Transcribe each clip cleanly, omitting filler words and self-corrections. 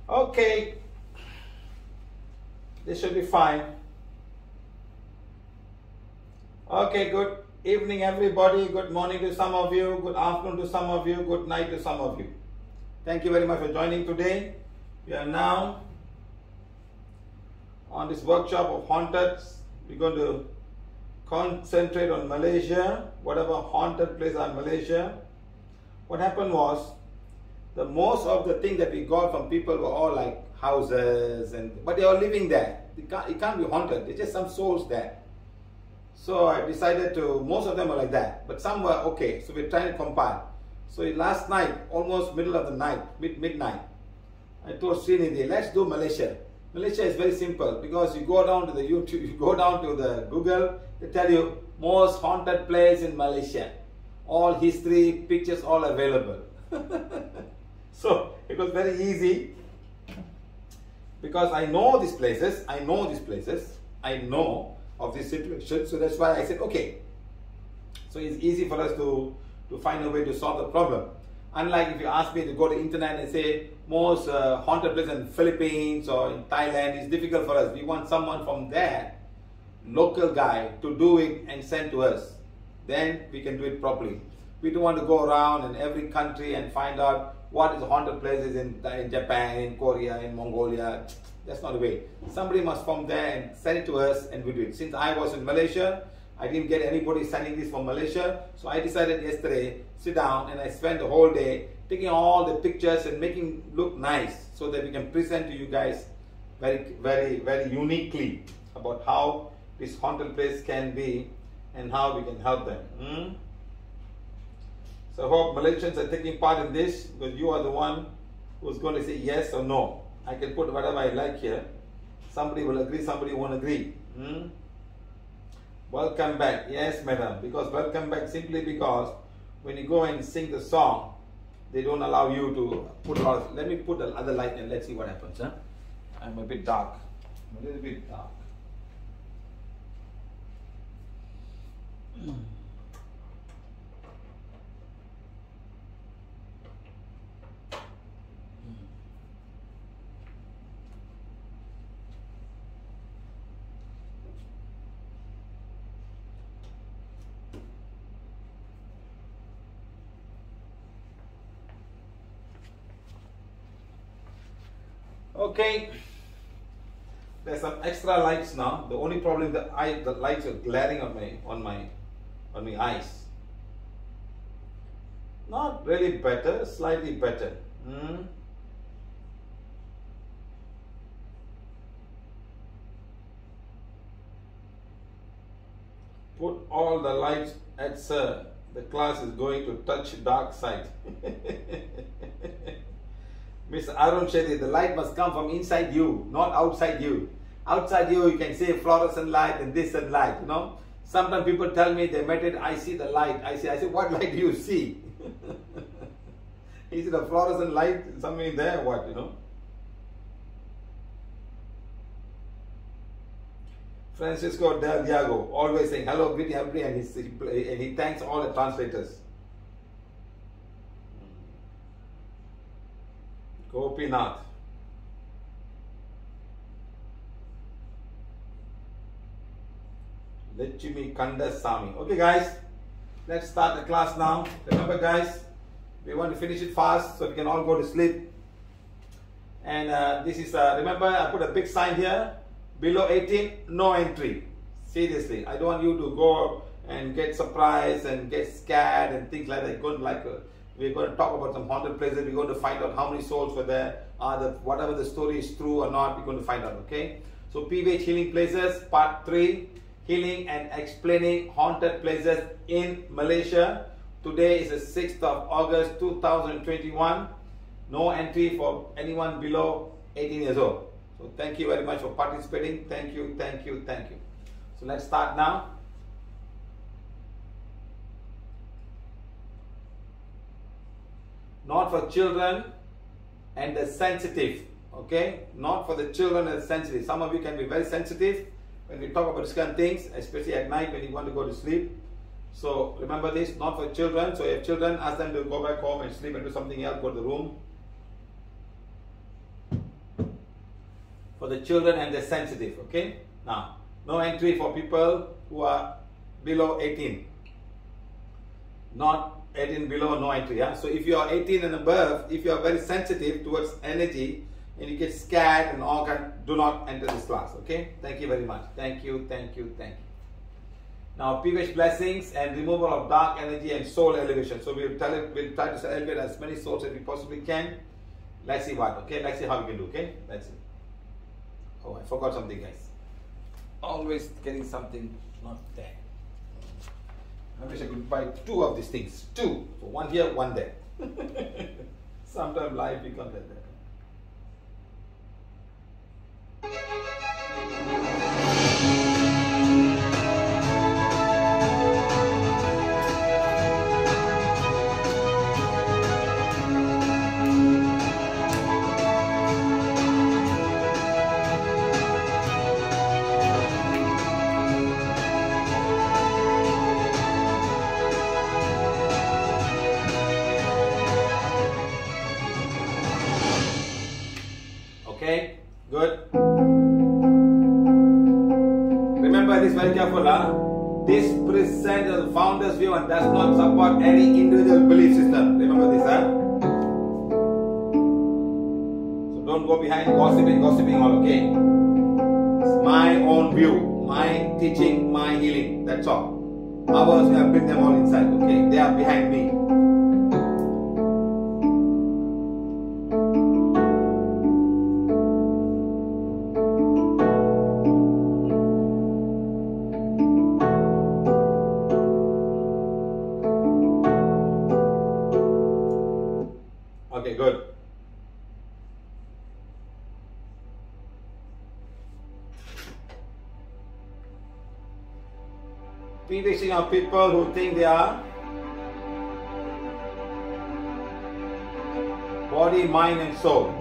Okay, this should be fine. Okay, good evening everybody, good morning to some of you, good afternoon to some of you, good night to some of you. Thank you very much for joining today. We are now on this workshop of haunted. We're going to concentrate on Malaysia, whatever haunted place are in Malaysia. What happened was, the most of the things that we got from people were all like houses, but they are living there. It can't be haunted. There's just some souls there. So I decided to, most of them are like that, but some were okay. So we're trying to compile. So last night, almost middle of the night, midnight, I told Srinidhi, let's do Malaysia. Malaysia is very simple because you go down to the YouTube, you go down to the Google, they tell you most haunted place in Malaysia. All history, pictures, all available. So it was very easy because I know these places, I know of this situation. So that's why I said, okay. So it's easy for us to find a way to solve the problem. Unlike if you ask me to go to the internet and say most haunted place in the Philippines or in Thailand, it's difficult for us. We want someone from there, local guy, to do it and send to us. Then we can do it properly. We don't want to go around in every country and find out what is haunted places in Japan, in Korea, in Mongolia. That's not the way. Somebody must from there and send it to us and we do it. Since I was in Malaysia, I didn't get anybody sending this from Malaysia. So I decided yesterday, sit down, and I spent the whole day taking all the pictures and making look nice so that we can present to you guys very, very, very uniquely about how this haunted place can be and how we can help them. So I hope Malaysians are taking part in this, because you are the one who's going to say yes or no. I can put whatever I like here. Somebody will agree, somebody won't agree. Welcome back. Yes, madam. Because welcome back simply because when you go and sing the song, they don't allow you to put a lot of, let me put the other light and let's see what happens. Huh? I'm a bit dark. A little bit dark. Okay, there's some extra lights now. The only problem is the lights are glaring on my eyes. Not really better, slightly better. Put all the lights at sir. The class is going to touch dark side. Mr. Arun Shetty, the light must come from inside you, not outside you. Outside you, you can see fluorescent light and this and light, you know. Sometimes people tell me they met it, I see the light. I say, what light do you see? Is it a fluorescent light somewhere there, what, you know? Francisco Del Diego, always saying hello, greeting everybody, and he thanks all the translators. Gopinath. Lechimi Kandasamy. Okay guys, let's start the class now. Remember guys, we want to finish it fast so we can all go to sleep. And this is, remember I put a big sign here, below 18, no entry. Seriously, I don't want you to go and get surprised and get scared and things like that. We're going to talk about some haunted places. We're going to find out how many souls were there. Whatever the story is true or not, we're going to find out, okay? So PVH Healing Places, Part 3, Healing and Explaining Haunted Places in Malaysia. Today is the 6th of August 2021. No entry for anyone below 18 years old. So thank you very much for participating. Thank you, thank you, thank you. So let's start now. Not for children and the sensitive, okay? Not for the children and the sensitive. Some of you can be very sensitive when we talk about this kind of things, especially at night when you want to go to sleep. So remember this, not for children. So if you have children, ask them to go back home and sleep and do something else, go to the room. for the children and the sensitive. Okay. Now, no entry for people who are below 18. Not 18 below, no entry. Yeah? So if you are 18 and above, if you are very sensitive towards energy and you get scared and all that, do not enter this class. Okay. Thank you very much. Thank you. Thank you. Thank you. Now, PVH blessings and removal of dark energy and soul elevation. So we'll try to elevate as many souls as we possibly can. Let's see what. Okay. Let's see how we can do. Okay. Let's see. Oh, I forgot something, guys. Always getting something not there. I wish I could buy 2 of these things. 2. So one here, one there. Sometimes life becomes like that. Okay, good. Remember this very careful. This presents the founder's view and does not support any individual belief system. Remember this. So don't go behind gossiping all. Okay. It's my own view, my teaching, my healing. That's all. Ours, we have bring them all inside. Okay, they are behind me. Okay, good. PVH are people who think they are body, mind and soul.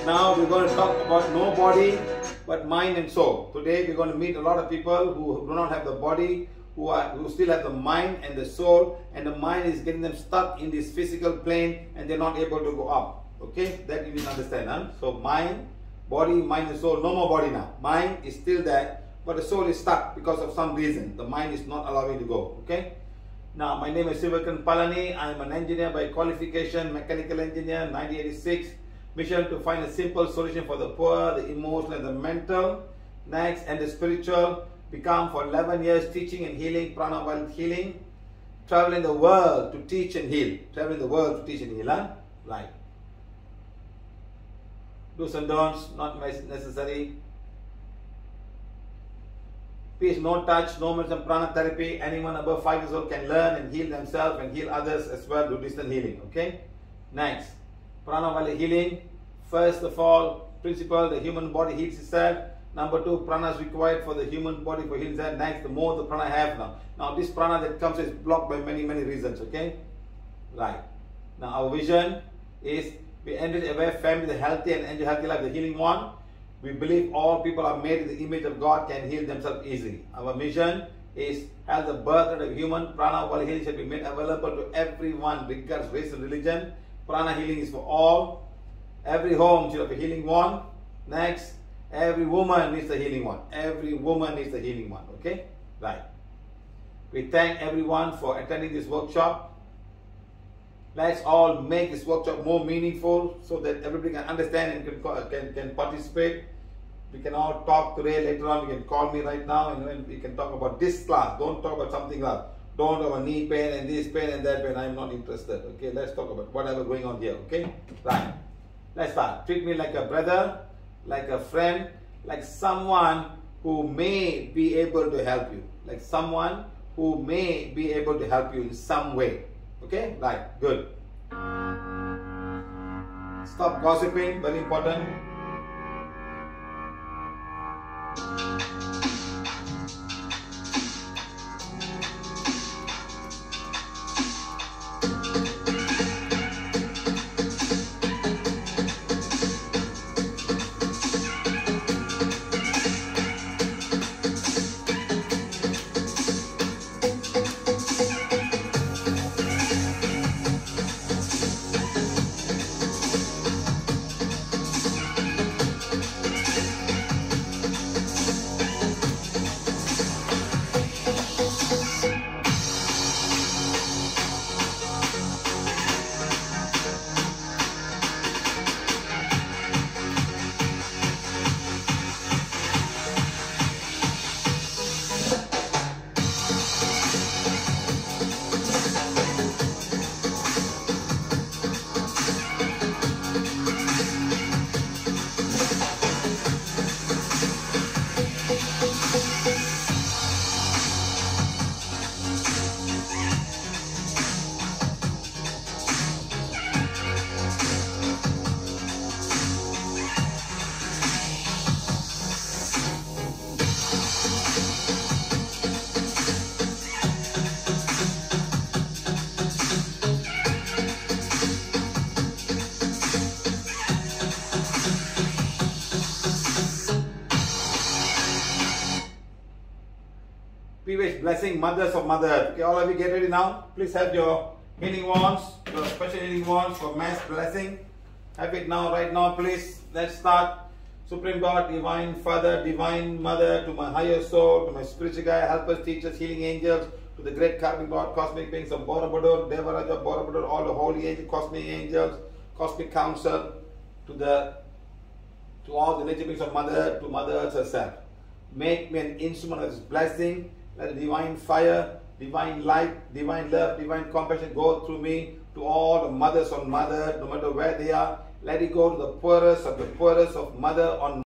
Now we're going to talk about no body but mind and soul. Today we're going to meet a lot of people who do not have the body, who still have the mind and the soul, and the mind is getting them stuck in this physical plane and they're not able to go up. Okay, that you need to understand. So mind, body, mind and soul, no more body now. Mind is still there, but the soul is stuck because of some reason. The mind is not allowing to go. Okay. Now my name is Sivakan Palani. I am an engineer by qualification, mechanical engineer, 1986. Mission to find a simple solution for the poor, the emotional and the mental. Next, and the spiritual. Become for 11 years teaching and healing, prana while healing. Traveling the world to teach and heal. Traveling the world to teach and heal. Right. Do's and don'ts, not necessary. Peace, no touch, no medicine, prana therapy. Anyone above 5 years old can learn and heal themselves and heal others as well. Do distant healing. Okay. Next, prana while healing. First of all, principle: the human body heals itself. Number 2, prana is required for the human body for healing itself. Next, the more the prana I have now. Now this prana that comes is blocked by many reasons. Okay. Right. Now our vision is we enrich aware family, the healthy and enjoy healthy life, the healing one. We believe all people are made in the image of God, can heal themselves easily. Our mission is have the birth of human prana while healing shall be made available to everyone regardless race and religion. Prana healing is for all. Every home should have a healing one. Next, every woman needs the healing one. Every woman needs the healing one. Okay? Right. We thank everyone for attending this workshop. Let's all make this workshop more meaningful so that everybody can understand and can participate. We can all talk today. Later on, you can call me right now and we can talk about this class. Don't talk about something else. Don't talk about knee pain and this pain and that pain. I'm not interested. Okay, let's talk about whatever going on here. Okay? Right. Let's start. Treat me like a brother, like a friend, like someone who may be able to help you. Like someone who may be able to help you in some way. Okay? Right. Good. Stop gossiping. Very important. PVH blessing, mothers of mother. Okay, all of you get ready now. Please have your healing wands, your special healing wands for mass blessing. Have it now, right now, please. Let's start. Supreme God, Divine Father, Divine Mother, to my higher soul, to my spiritual guide, helpers, teachers, healing angels, to the great cosmic God, cosmic beings of Borobudur, Devaraja, Borobudur, all the holy angels, cosmic angels, cosmic council, to all the nature beings of Mother, to Mother Earth herself. Make me an instrument of this blessing. Let the divine fire, divine light, divine love, divine compassion go through me to all the mothers on Mother, no matter where they are. Let it go to the poorest of Mother on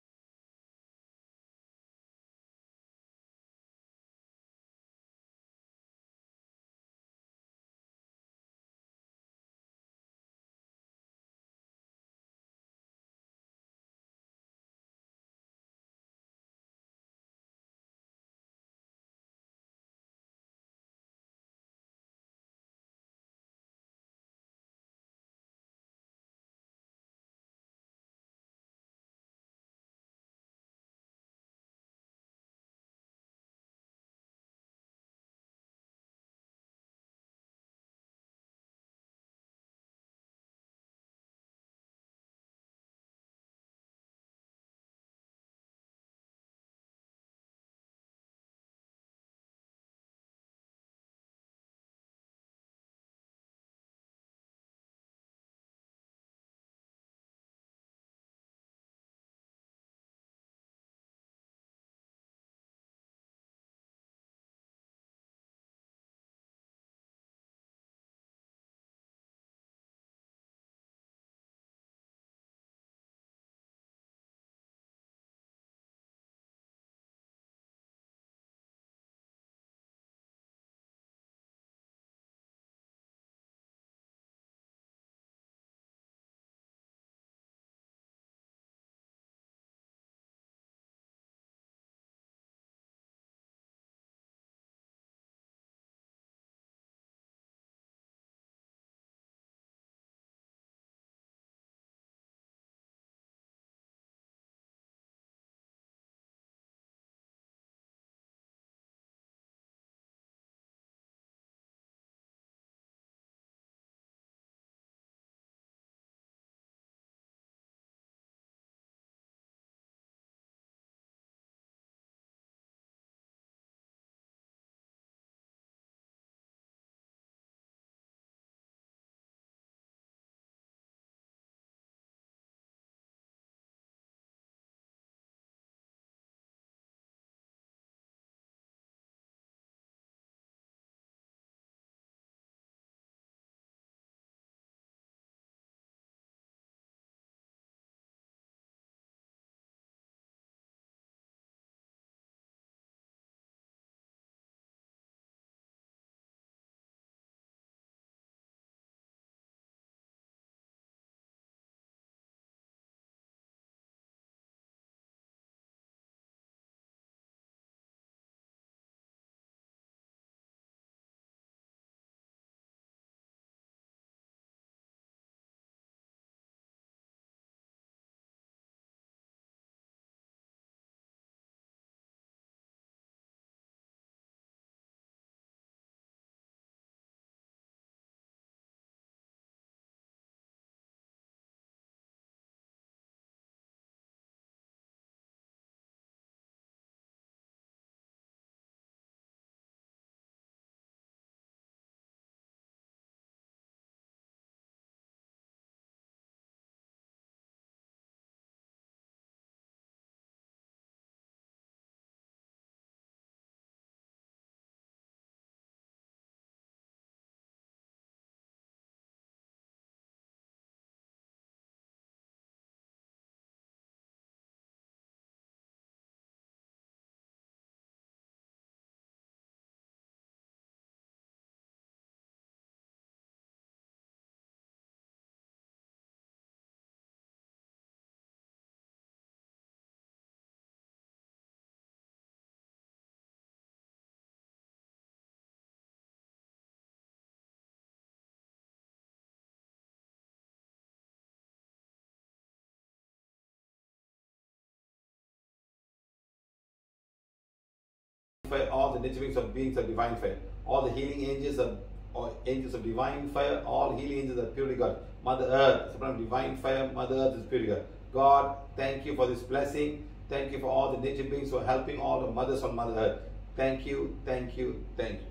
fire, all the nature beings of divine fire, all the healing angels of divine fire, all healing angels of purity God. Mother Earth, supreme divine fire, Mother Earth is purity God. God, thank you for this blessing. Thank you for all the nature beings who are helping all the mothers on Mother Earth. Thank you, thank you, thank you.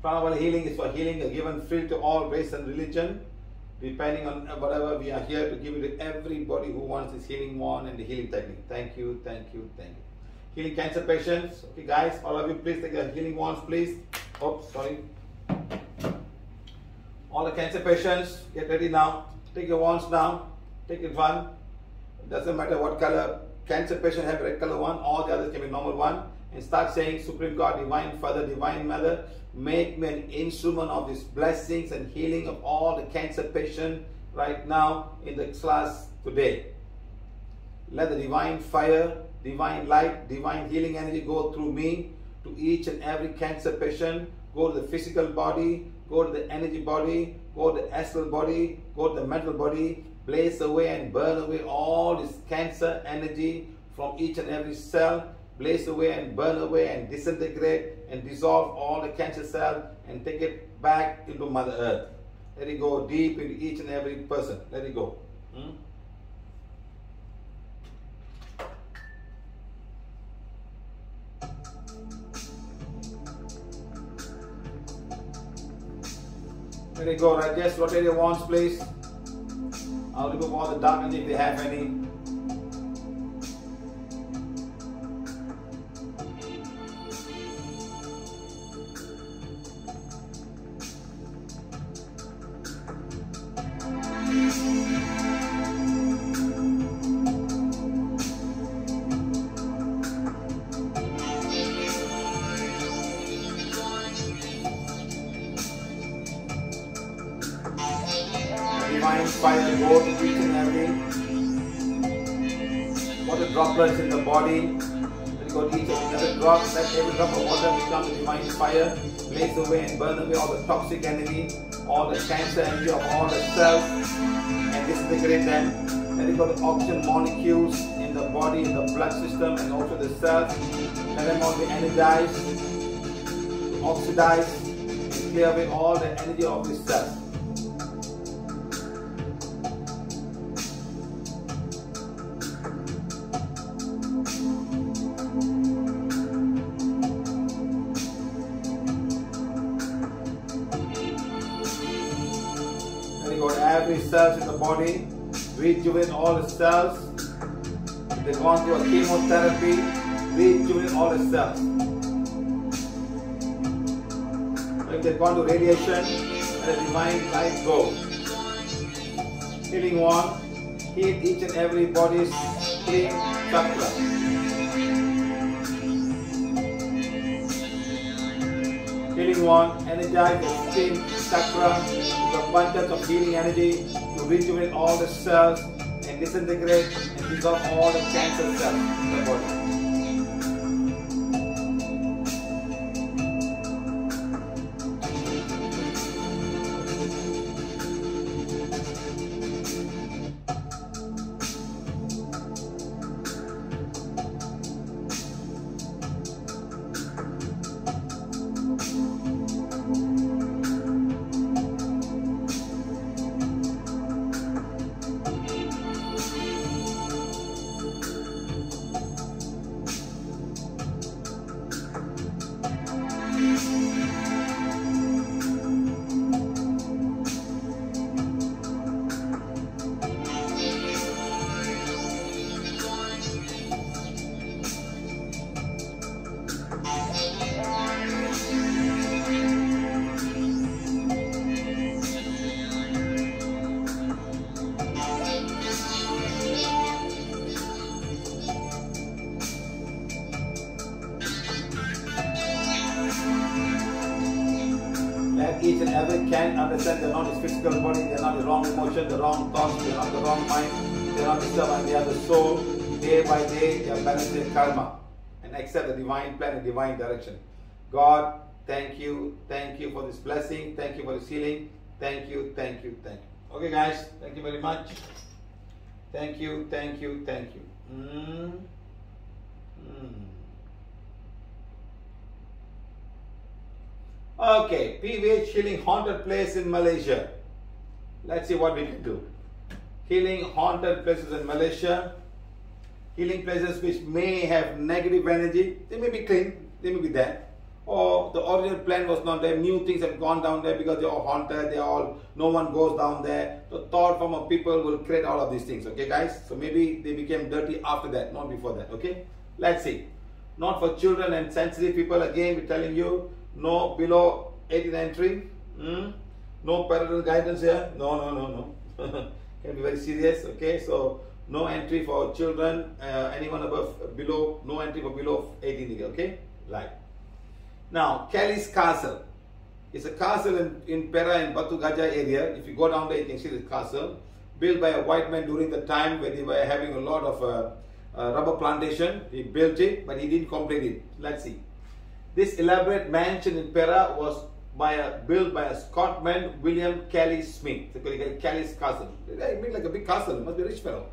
Pranavali healing is for healing, given free to all race and religion, depending on whatever. We are here to give it to everybody who wants this healing wand and the healing technique. Thank you, thank you, thank you. Healing cancer patients. Okay, guys, all of you, please take your healing wands, please. Oh, sorry. All the cancer patients, get ready now. Take your wands now. Take it one. It doesn't matter what color. Cancer patient have red color one, all the others can be normal one. And start saying, Supreme God, Divine Father, Divine Mother, make me an instrument of these blessings and healing of all the cancer patients right now in the class today. Let the divine fire, divine light, divine healing energy go through me to each and every cancer patient. Go to the physical body, go to the energy body, go to the astral body, go to the mental body, blaze away and burn away all this cancer energy from each and every cell. Blaze away and burn away and disintegrate and dissolve all the cancer cells and take it back into Mother Earth. Let it go deep into each and every person. Let it go. Let it go, right? Just rotate your wands, please. I'll remove all the dark energy if they have any. Divine fire go to each and every water droplets in the body. Let it go to each and every drop. Let every drop of water become the divine fire. Blaze away and burn away all the toxic energy, all the cancer energy of all the cells, and disintegrate them. Let it go to oxygen molecules in the body, in the blood system, and also the cells. Let them all be energized, oxidize, and clear away all the energy of these cells. Every cells in the body, rejuvenate all the cells. If they've gone through a chemotherapy, rejuvenate all the cells. If they've gone to radiation, let the divine light go. Healing wand, heal each and every body's clean chakra. Healing wand, energize the skin chakra, the abundance of healing energy to rejuvenate all the cells and disintegrate and dissolve all the cancer cells in the body. Each and every can understand they're not his physical body, they're not the wrong emotion, the wrong thoughts, they're not the wrong mind, they're not disturbed, and they are the soul. Day by day, they are balancing karma and accept the divine plan and divine direction. God, thank you for this blessing, thank you for this healing, thank you. Okay, guys, thank you very much. Thank you. Okay, PVH healing haunted place in Malaysia. Let's see what we can do. Healing haunted places in Malaysia. Healing places which may have negative energy. They may be clean, they may be there. Or the original plan was not there. New things have gone down there because they are haunted. They are all, no one goes down there. The thought from a people will create all of these things. Okay, guys. So maybe they became dirty after that, not before that. Okay. Let's see. Not for children and sensitive people. Again, we're telling you, no below 18 entry. No parental guidance here. No. Can be very serious. Okay. So no entry for children. Anyone above, below, no entry for below 18. Okay. Right. Now, Kelly's Castle. It's a castle in Perak in Batu Gajah area. If you go down there, you can see this castle. Built by a white man during the time when they were having a lot of rubber plantation. He built it, but he didn't complete it. Let's see. This elaborate mansion in Perak was built by a Scotsman, William Kelly Smith. So Kelly's Castle. It means like a big castle. It must be a rich fellow.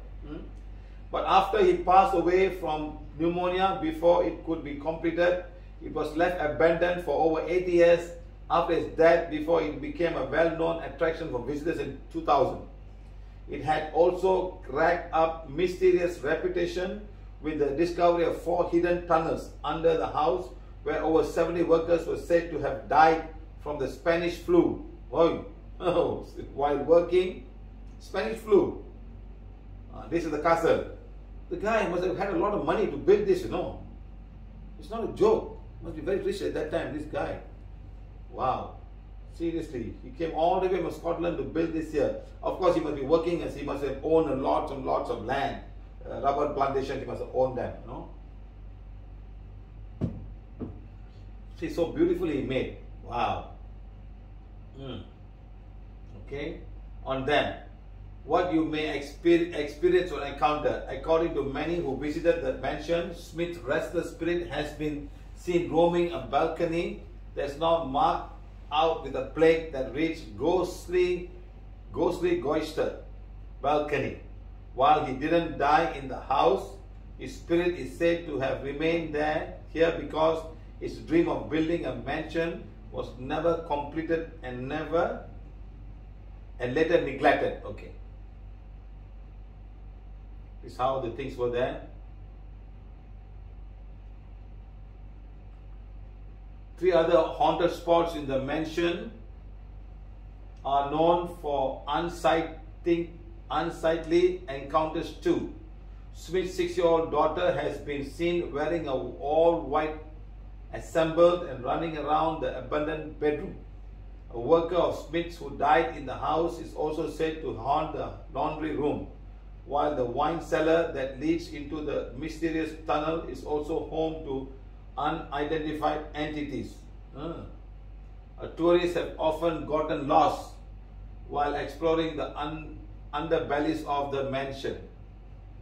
But after he passed away from pneumonia, before it could be completed, it was left abandoned for over 80 years after his death before it became a well-known attraction for visitors in 2000. It had also racked up mysterious reputation with the discovery of 4 hidden tunnels under the house where over 70 workers were said to have died from the Spanish flu. While working, Spanish flu. This is the castle. The guy must have had a lot of money to build this, you know. It's not a joke. Must be very rich at that time, this guy. Wow. Seriously. He came all the way from Scotland to build this here. Of course, he must be working as he must have owned lots and lots of land. Rubber plantations, he must have owned them, you know. See, so beautifully made. Wow. Okay. On them. What you may experience or encounter. According to many who visited the mansion, Smith's restless spirit has been seen roaming a balcony that's now marked out with a plaque that reads ghostly goister balcony. While he didn't die in the house, his spirit is said to have remained here because his dream of building a mansion was never completed and later neglected. Okay. This is how the things were there. 3 other haunted spots in the mansion are known for unsightly encounters too. Smith's 6-year-old daughter has been seen wearing a all-white assembled and running around the abandoned bedroom. A worker of Smith's who died in the house is also said to haunt the laundry room, while the wine cellar that leads into the mysterious tunnel is also home to unidentified entities. Tourists have often gotten lost while exploring the underbellies of the mansion.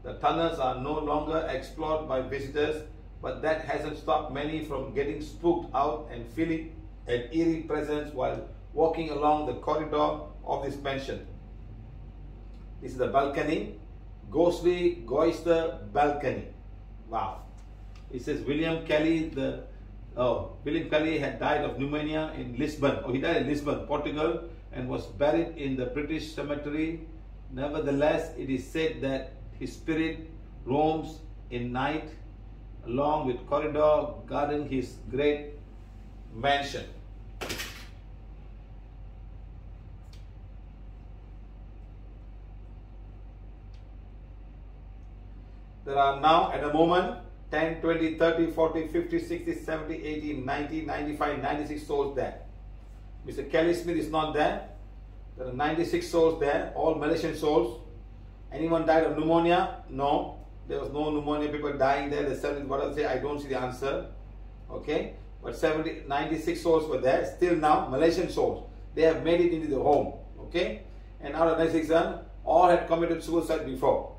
The tunnels are no longer explored by visitors, but that hasn't stopped many from getting spooked out and feeling an eerie presence while walking along the corridor of this mansion. This is the balcony. Ghostly Goister balcony. Wow. It says William Kelly had died of pneumonia in Lisbon. He died in Lisbon, Portugal, and was buried in the British cemetery. Nevertheless, it is said that his spirit roams in night along with corridor guarding his great mansion. There are now at the moment 10, 20, 30, 40, 50, 60, 70, 80, 90, 95, 96 souls there. Mr. Kelly Smith is not there. There are 96 souls there, all Malaysian souls. Anyone died of pneumonia? No. There was no pneumonia, people dying there. The 70, what I say, I don't see the answer. Okay. But 96 souls were there. Still now, Malaysian souls. They have made it into the home. Okay. And out of 96, all had committed suicide before.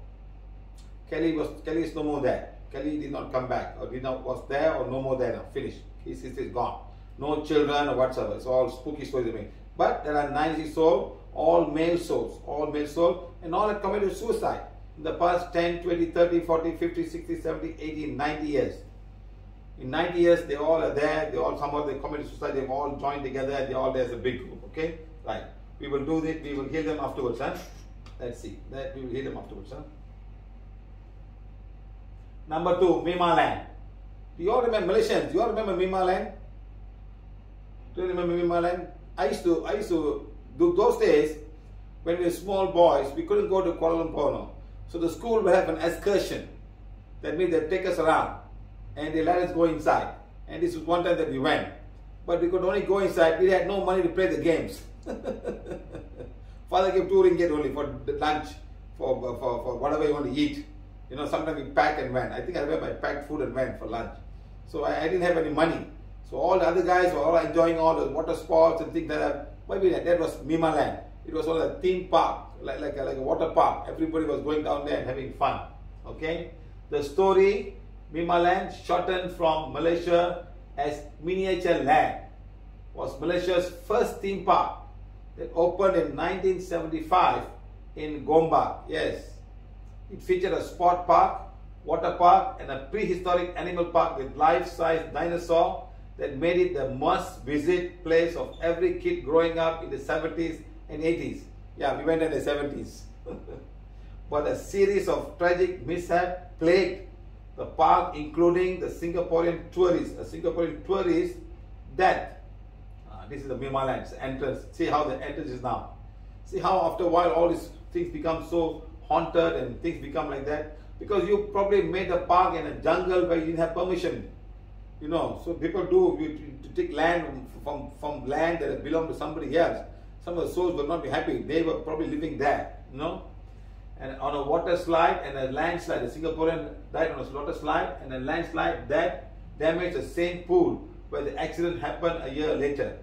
Kelly is no more there. Kelly did not come back, or was there, or no more there now. Finished. His is gone. No children or whatsoever. It's all spooky stories to me. But there are 96 souls, all male souls, and all had committed suicide in the past 10, 20, 30, 40, 50, 60, 70, 80, 90 years. In 90 years, they all are there. They all, some of the communist society, they've all joined together. They all there as a big group. Okay, right. We will do this. We will heal them afterwards, huh? Let's see. That we will heal them afterwards, huh? Number 2, Mima Land. Do you all remember Malaysians? Do you all remember Mima Land? Do you remember Mima Land? I used to do those days when we were small boys. We couldn't go to Kuala Lumpur, no. So the school will have an excursion. That means they take us around and they let us go inside. And this was one time that we went. But we could only go inside. We had no money to play the games. Father gave 2 ringgit only for the lunch, for whatever you want to eat. You know, sometimes we packed and went. I think I remember I packed food and went for lunch. So I didn't have any money. So all the other guys were all enjoying all the water sports and things like that. But that was Mima Land. It was all a theme park, like a water park. Everybody was going down there and having fun. Okay? The story, Mima Land, shortened from Malaysia as Miniature Land, was Malaysia's first theme park that opened in 1975 in Gombak. Yes. It featured a sport park, water park, and a prehistoric animal park with life-size dinosaur that made it the must-visit place of every kid growing up in the 70s and 80s. Yeah, we went in the 70s. But a series of tragic mishaps plagued the park, including the Singaporean tourist. A Singaporean tourist death. This is the Mima Land's entrance. See how the entrance is now. See how after a while all these things become so haunted and things become like that. Because you probably made a park in a jungle where you didn't have permission. You know, so people do to take land from land that belonged to somebody else. Some of the souls will not be happy. They were probably living there, you know. And on a water slide and a landslide, a Singaporean died on a water slide and a landslide that damaged the same pool where the accident happened a year later.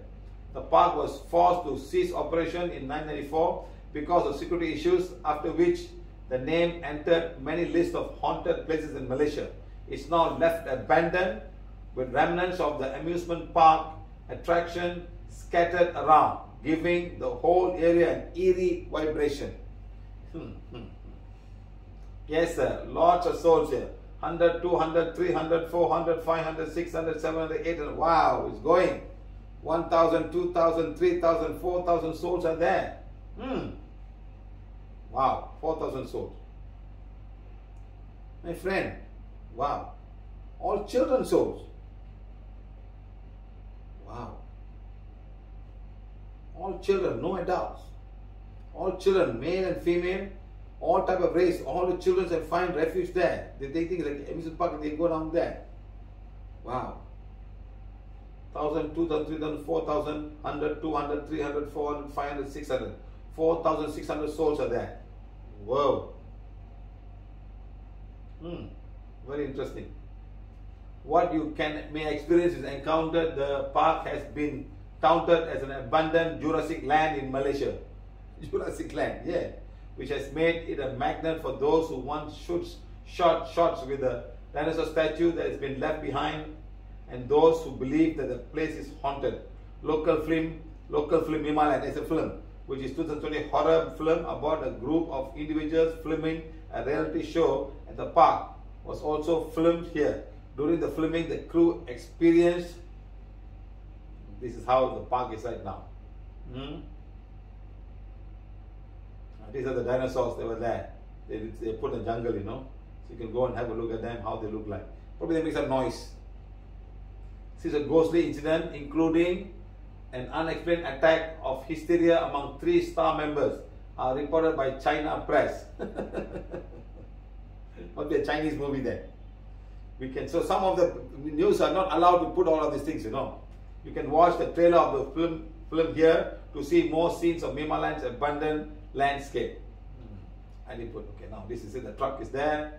The park was forced to cease operation in 1994 because of security issues, after which the name entered many lists of haunted places in Malaysia. It's now left abandoned with remnants of the amusement park attraction scattered around, giving the whole area an eerie vibration. Yes, sir. Lots of souls here. 100, 200, 300, 400, 500, 600, 700, 800. Wow, it's going. 1,000, 2,000, 3,000, 4,000 souls are there. Wow, 4,000 souls. My friend, wow. All children souls. Wow. All children, no adults. All children, male and female, all type of race, all the children can find refuge there. They think like amusement park and they go down there. Wow. 1,000, 2,000, 3,000, 4,000, 100, 200, 300, 400, 500, 600. 4,600 souls are there. Whoa. Very interesting. What you may experience is encountered. The park has been counted as an abandoned Jurassic land in Malaysia. Jurassic land, yeah. Which has made it a magnet for those who want short shots with the dinosaur statue that has been left behind, and those who believe that the place is haunted. Local film Mima Land is a film which is 2020 horror film about a group of individuals filming a reality show at the park. Was also filmed here. During the filming, the crew experienced. This is how the park is right now. These are the dinosaurs that were there. They put in the jungle, you know. So you can go and have a look at them, how they look like. Probably they make some noise. This is a ghostly incident, including an unexplained attack of hysteria among 3 staff members, are reported by China press. Must be a Chinese movie there. So some of the news are not allowed to put all of these things, you know. You can watch the trailer of the film here to see more scenes of Mima Land's abandoned landscape. I did put, okay, now this is it, the truck is there.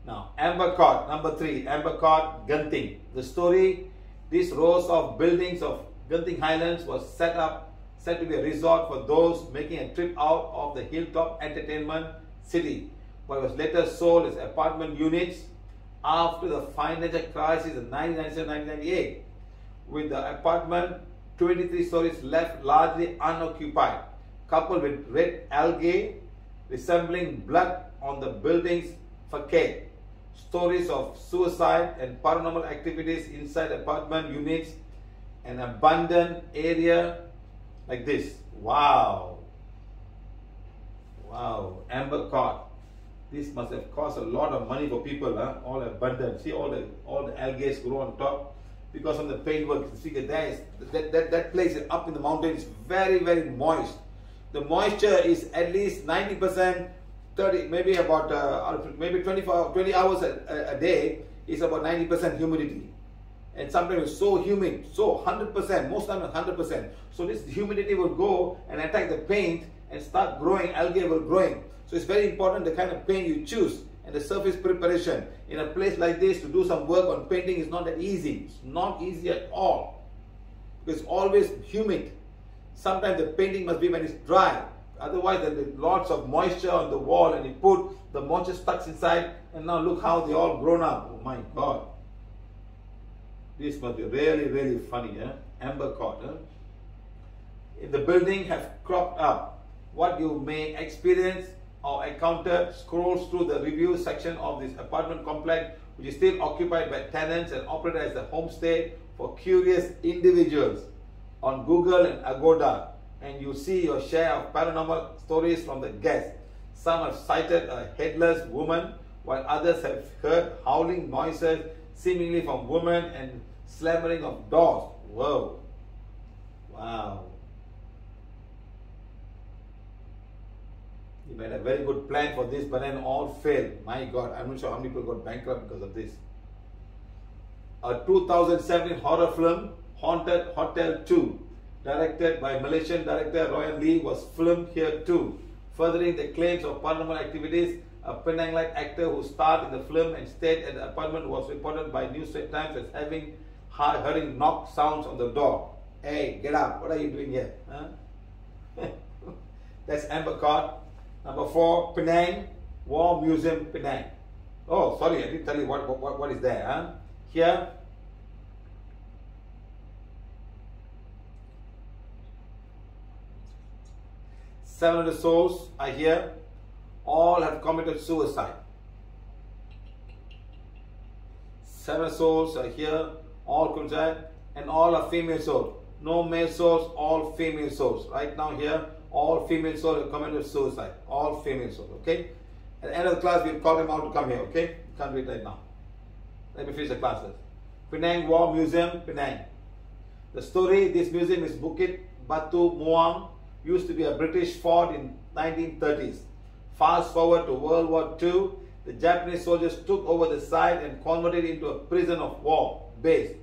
Now, Amber Court, number 3, Amber Court, Genting. The story, these rows of buildings of Genting Highlands was said to be a resort for those making a trip out of the hilltop entertainment city, but was later sold as apartment units after the financial crisis in 1997-1998, with the apartment 23 stories left largely unoccupied, coupled with red algae resembling blood on the building's facade. stories of suicide and paranormal activities inside apartment units, an abandoned area like this. Wow. Wow. Amber Court. This must have cost a lot of money for people, huh? All abundant. See all the algae grow on top because of the paintwork. See there is that place is up in the mountain is very, very moist. The moisture is at least 90%, 30, maybe about maybe 20 hours a day is about 90% humidity. And sometimes it's so humid, so 100%, most times 100%. So this humidity will go and attack the paint and start growing, algae will growing. So it's very important the kind of paint you choose and the surface preparation. In a place like this, to do some work on painting is not that easy. It's not easy at all. It's always humid. Sometimes the painting must be when it's dry. Otherwise there'll be lots of moisture on the wall and you put the moisture stuck inside and now look how they all grown up. Oh my God. This must be really, really funny. Amber Court. If the building have cropped up, what you may experience or encounter scrolls through the review section of this apartment complex, which is still occupied by tenants and operated as a homestay for curious individuals on Google and Agoda, and you see your share of paranormal stories from the guests. Some have cited a headless woman, while others have heard howling noises seemingly from women and slamming of doors. Whoa. Wow. You made a very good plan for this, but then all failed. My God, I'm not sure how many people got bankrupt because of this. A 2017 horror film, Haunted Hotel 2, directed by Malaysian director Royan Lee, was filmed here too. Furthering the claims of paranormal activities, a Penang-like actor who starred in the film and stayed at the apartment was reported by News Times as hearing knock sounds on the door. Hey, get up! What are you doing here? Huh? That's Amber Court. Number 4, Penang War Museum, Penang. Oh, sorry, I didn't tell you what is there. Huh? Here, seven of the souls are here. All have committed suicide. 7 souls are here, all committed, and all are female souls. No male souls, all female souls. Right now here, all female souls have committed suicide. All female souls, okay? At the end of the class, we'll call them out to come here, okay? Can't do it right now. Let me finish the classes. Penang War Museum, Penang. The story, this museum is Bukit Batu Muang, used to be a British fort in 1930s. Fast forward to World War II, the Japanese soldiers took over the site and converted it into a prison of war base.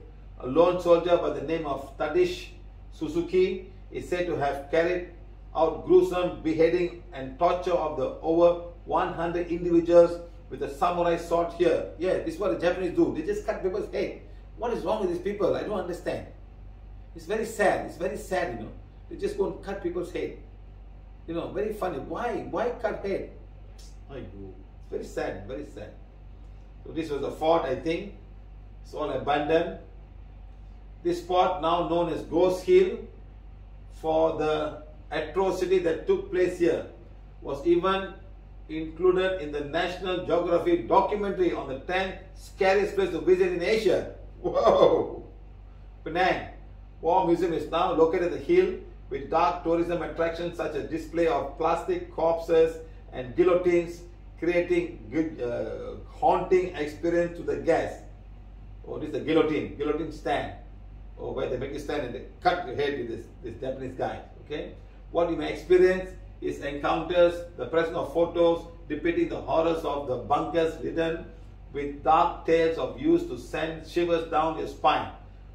A lone soldier by the name of Tadish Suzuki is said to have carried out gruesome beheading and torture of the over 100 individuals with a samurai sword here. Yeah, this is what the Japanese do. They just cut people's head. What is wrong with these people? I don't understand. It's very sad. It's very sad, you know. They just go and cut people's head. You know, very funny. Why? Why cut head? It's very sad, very sad. So this was a fort, I think. It's all abandoned. This spot, now known as Ghost Hill, for the atrocity that took place here, was even included in the National Geographic documentary on the 10 scariest places to visit in Asia. Whoa! Penang War Museum is now located at the hill with dark tourism attractions such as display of plastic corpses and guillotines, creating haunting experience to the guests. Oh, this is the guillotine stand. Oh, where they make you stand and they cut your head with this Japanese guy. Okay? What you may experience is encounters, the presence of photos depicting the horrors of the bunkers ridden with dark tales of use to send shivers down your spine.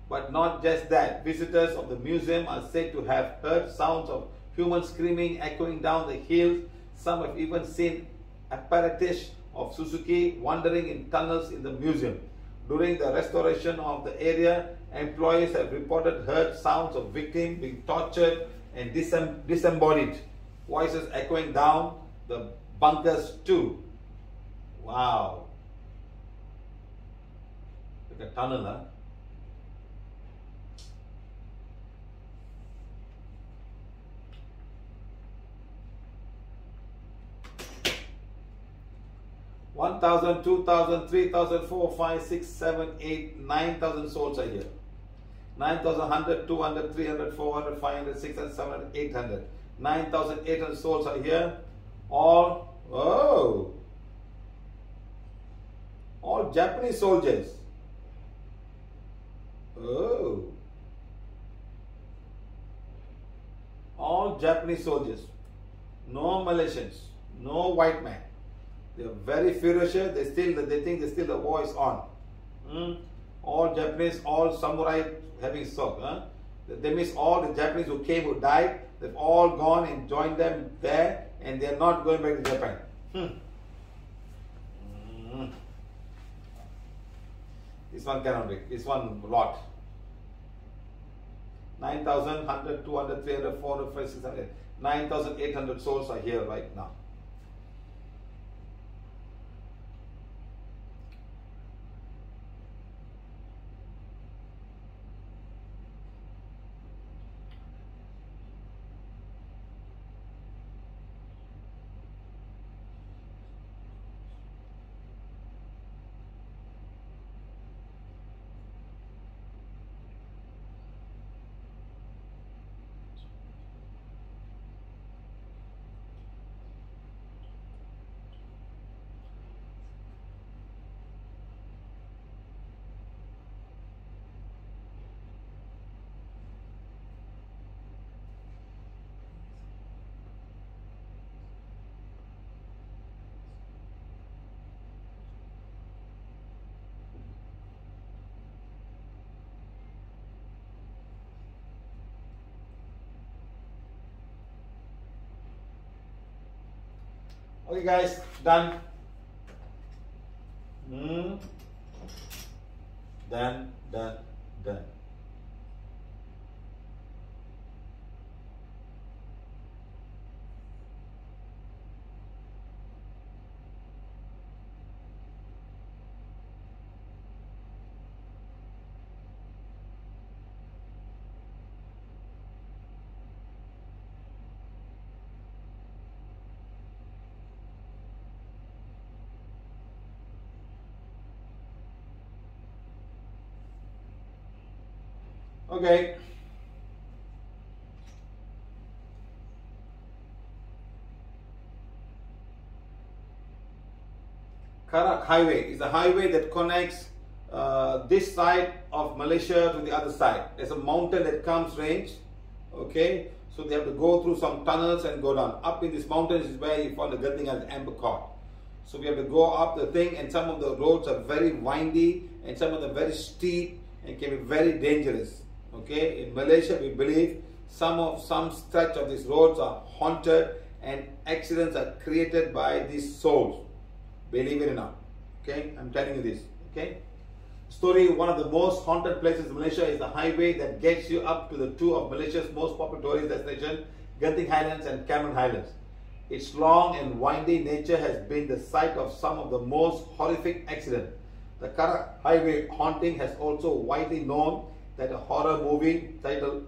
But not just that, visitors of the museum are said to have heard sounds of human screaming echoing down the hills. Some have even seen apparatus of Suzuki wandering in tunnels in the museum. During the restoration of the area, employees have reported heard sounds of victims being tortured and disembodied, voices echoing down the bunkers too. Wow. Like a tunnel, huh? 1,000, 2,000, 3,000, 4, 5, 6, 7, 8, 9,000 souls are here. 9,000, 100, 200, 300, 400, 500, 600, 700, 800. 9,800 souls are here. All Japanese soldiers. Oh. All Japanese soldiers. No Malaysians. No white man. They are very ferocious. They think the war is on. All Japanese, all samurai having sword. That means all the Japanese who came, who died, they've all gone and joined them there, and they are not going back to Japan. This one cannot be. This one lot. 9,000, 100, 200, 300, 400, 500, 600. 9,800 souls are here right now. Okay guys, done. Done. Okay. Karak Highway is a highway that connects this side of Malaysia to the other side. There's a mountain that comes range. Okay, so they have to go through some tunnels and go down. Up in this mountains is where you find the Genting and Amber Court. So we have to go up the thing, and some of the roads are very windy and some of them very steep and can be very dangerous. Okay, in Malaysia we believe some stretch of these roads are haunted and accidents are created by these souls. Believe it or not. Okay, I'm telling you this. Okay, story, one of the most haunted places in Malaysia is the highway that gets you up to the two of Malaysia's most popular tourist destinations, Genting Highlands and Cameron Highlands. Its long and windy nature has been the site of some of the most horrific accidents. The Karak Highway haunting has also widely known that a horror movie titled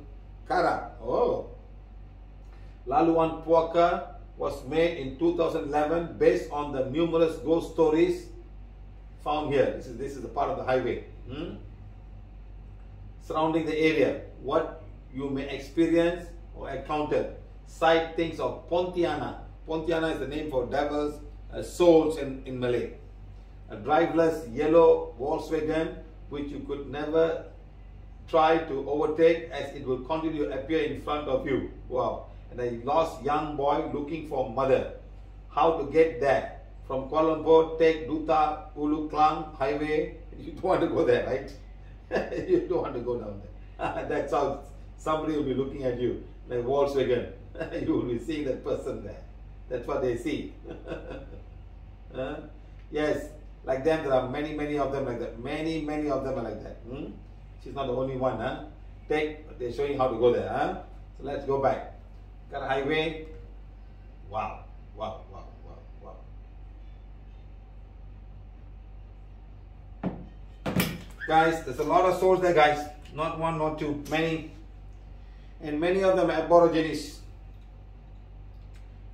Karak, Laluan Puaka, was made in 2011 based on the numerous ghost stories found here. This is the part of the highway surrounding the area. What you may experience or encounter. Sightings of Pontiana. Pontiana is the name for devils, souls in Malay. A driveless yellow Volkswagen which you could never try to overtake as it will continue to appear in front of you. Wow. And a lost young boy looking for mother. How to get there? From Kuala Lumpur, take Duta Ulu Klang Highway. You don't want to go there, right? You don't want to go down there. That's how somebody will be looking at you, like Volkswagen. You will be seeing that person there. That's what they see. Yes, like them, there are many of them like that. Many of them are like that. She's not the only one. They're showing how to go there. So let's go back. Got a highway. Wow. Guys, there's a lot of souls there, guys. Not one, not two, many. And many of them are Aborigines.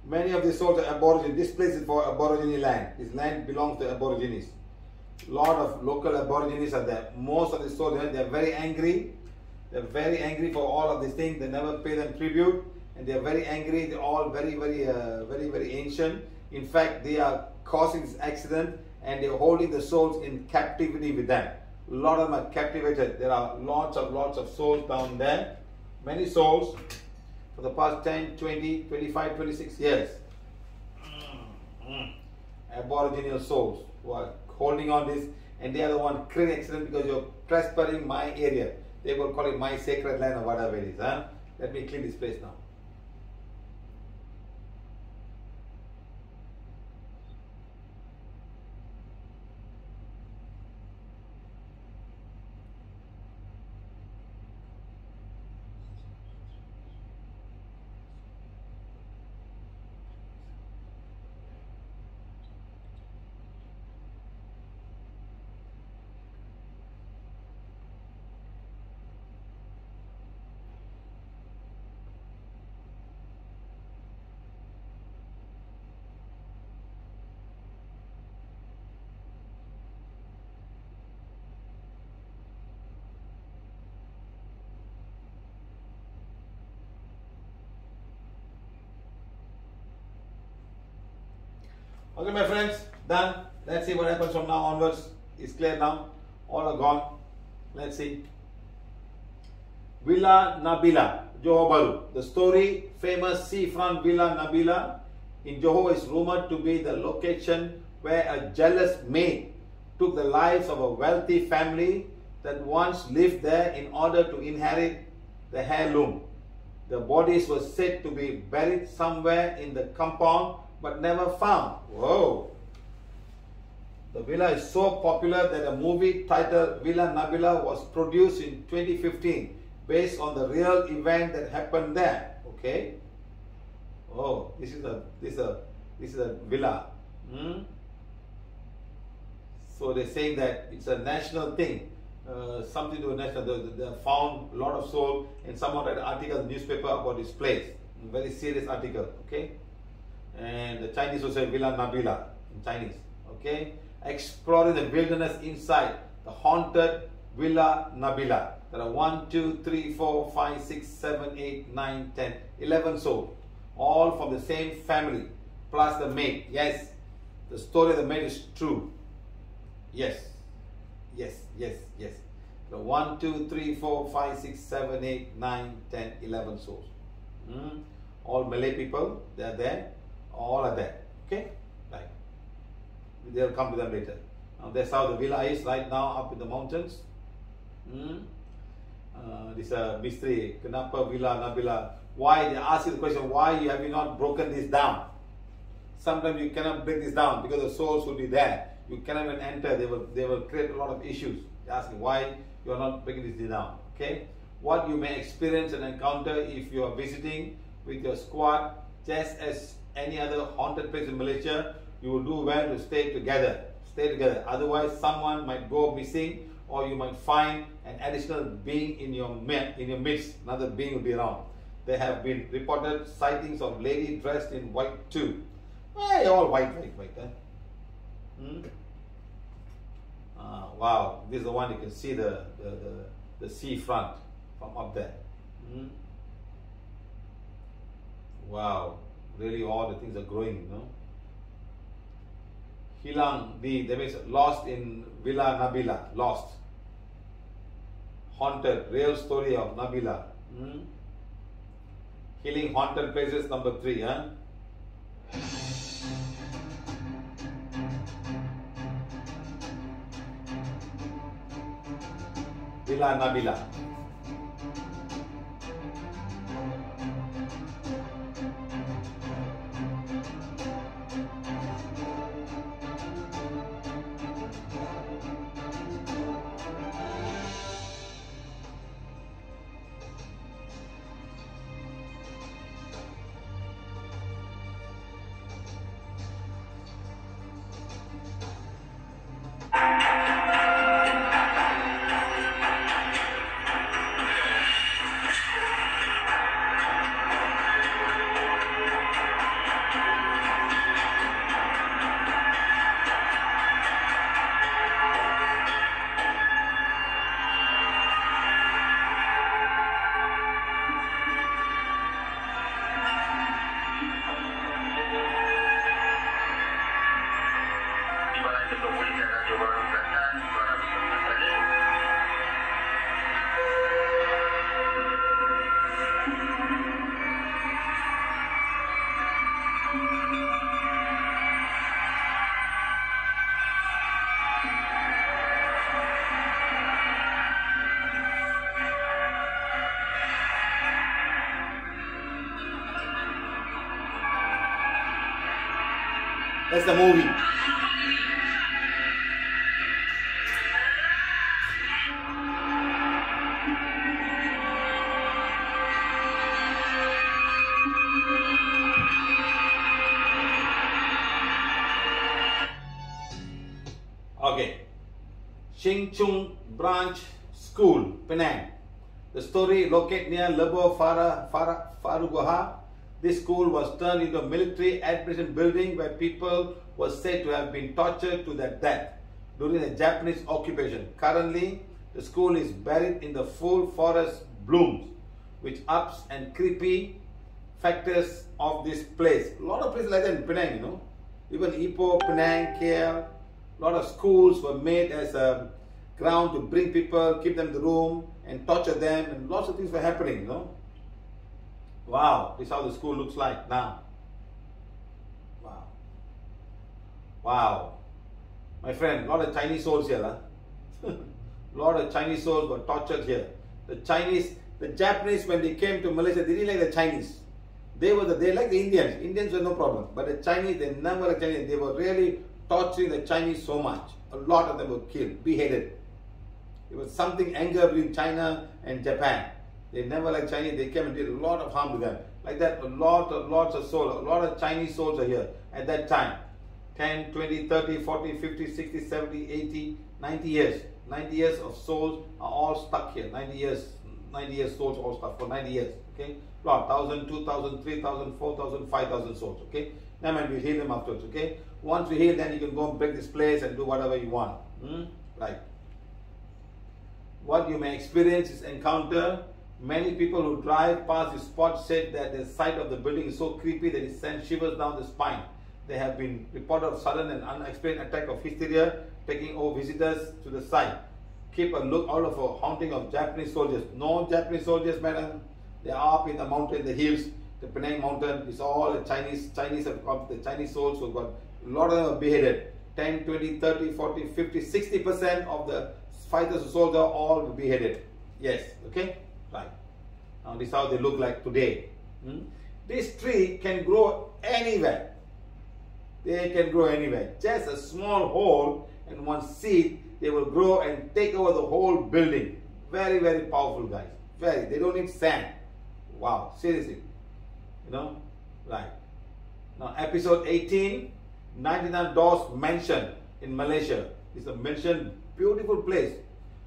Many of these souls are Aborigines. This place is for Aborigine land. This land belongs to Aborigines. A lot of local Aborigines are there. Most of the souls, they are very angry. They are very angry for all of these things. They never pay them tribute. And they are very angry. They are all very ancient. In fact, they are causing this accident and they are holding the souls in captivity with them. A lot of them are captivated. There are lots of souls down there. Many souls for the past 10, 20, 25, 26 years. Aboriginal souls who are holding on this, and they are the one creating accident because you're trespassing my area. They will call it my sacred land or whatever it is. Let me clean this place now. Okay, my friends, done. Let's see what happens from now onwards. It's clear now. All are gone. Let's see. Villa Nabila, Johor Bahru. The story, famous seafront Villa Nabila in Johor is rumored to be the location where a jealous maid took the lives of a wealthy family that once lived there in order to inherit the heirloom. The bodies were said to be buried somewhere in the compound but never found. Whoa! The villa is so popular that a movie titled Villa Nabila was produced in 2015 based on the real event that happened there. Okay. Oh, this is a villa. So they're saying that it's a national thing. Something to do with national. They found a lot of soul, and someone read an article in the newspaper about this place. A very serious article. Okay. And the Chinese will say Villa Nabila in Chinese. Okay. Exploring the wilderness inside the haunted Villa Nabila. There are 1, 2, 3, 4, 5, 6, 7, 8, 9, 10, 11 souls. All from the same family. Plus the maid. Yes. The story of the maid is true. Yes. Yes. Yes. Yes. So 1, 2, 3, 4, 5, 6, 7, 8, 9, 10, 11 souls. All Malay people. They are there. All are there. Okay. Right. They'll come to them later. Now that's how the villa is right now up in the mountains. This mystery. Kenapa Villa Nabila? Why? They ask you the question, why have you not broken this down? Sometimes you cannot break this down because the souls will be there. You cannot even enter. They will create a lot of issues. They ask you why you are not breaking this down. Okay? What you may experience and encounter if you are visiting with your squad, just as any other haunted place in Malaysia, you will do well to stay together. Stay together. Otherwise, someone might go missing, or you might find an additional being in your midst. Another being will be around. There have been reported sightings of lady dressed in white too. Hey, all white. Wow, this is the one you can see the sea front from up there. Wow, really all the things are growing, you know. Hilang, that means lost in Villa Nabila, lost. Haunted, real story of Nabila. Healing haunted places number 3, Villa Nabila. That's the movie. Okay. Shing Chung Branch School, Penang. The story located near Lebo Faruguha. This school was turned into a military administration building where people were said to have been tortured to their death during the Japanese occupation. Currently, the school is buried in the full forest blooms, which ups and creepy factors of this place. A lot of places like that in Penang, you know. Even Ipoh, Penang, KL. A lot of schools were made as a ground to bring people, keep them in the room, and torture them, and lots of things were happening, you know. Wow, this is how the school looks like now. Wow. Wow. My friend, a lot of Chinese souls here, huh? A lot of Chinese souls were tortured here. The Japanese, when they came to Malaysia, they didn't like the Chinese. They like the Indians. Indians were no problem. But the Chinese, they never liked Chinese. They were really torturing the Chinese so much. A lot of them were killed, beheaded. It was something anger between China and Japan. They never liked Chinese. They came and did a lot of harm to them. Like that, lots of souls, a lot of Chinese souls are here at that time. 10, 20, 30, 40, 50, 60, 70, 80, 90 years. 90 years of souls are all stuck here. 90 years souls all stuck for 90 years. Okay? 1,000, 2,000, 3,000, 4,000, 5,000 souls. Okay? Now man, we'll heal them afterwards. Okay? Once we heal, then you can go and break this place and do whatever you want. Right. What you may experience is encounter. Many people who drive past this spot said that the sight of the building is so creepy that it sends shivers down the spine. There have been reports of sudden and unexplained attack of hysteria taking over visitors to the site. Keep a look out for haunting of Japanese soldiers. No Japanese soldiers, madam. They are up in the mountain, the hills, the Penang mountain. It's all the Chinese the Chinese souls who got, a lot of them are beheaded. 10, 20, 30, 40, 50, 60% of the fighters who soldiers are all beheaded. Yes, okay? Right. Now this is how they look like today. This tree can grow anywhere. They can grow anywhere. Just a small hole and one seed, they will grow and take over the whole building. Very, very powerful, guys. Very. They don't need sand. Wow. Seriously. You know? Right. Now episode 18, 99 Doors Mansion in Malaysia. It's a mansion, beautiful place.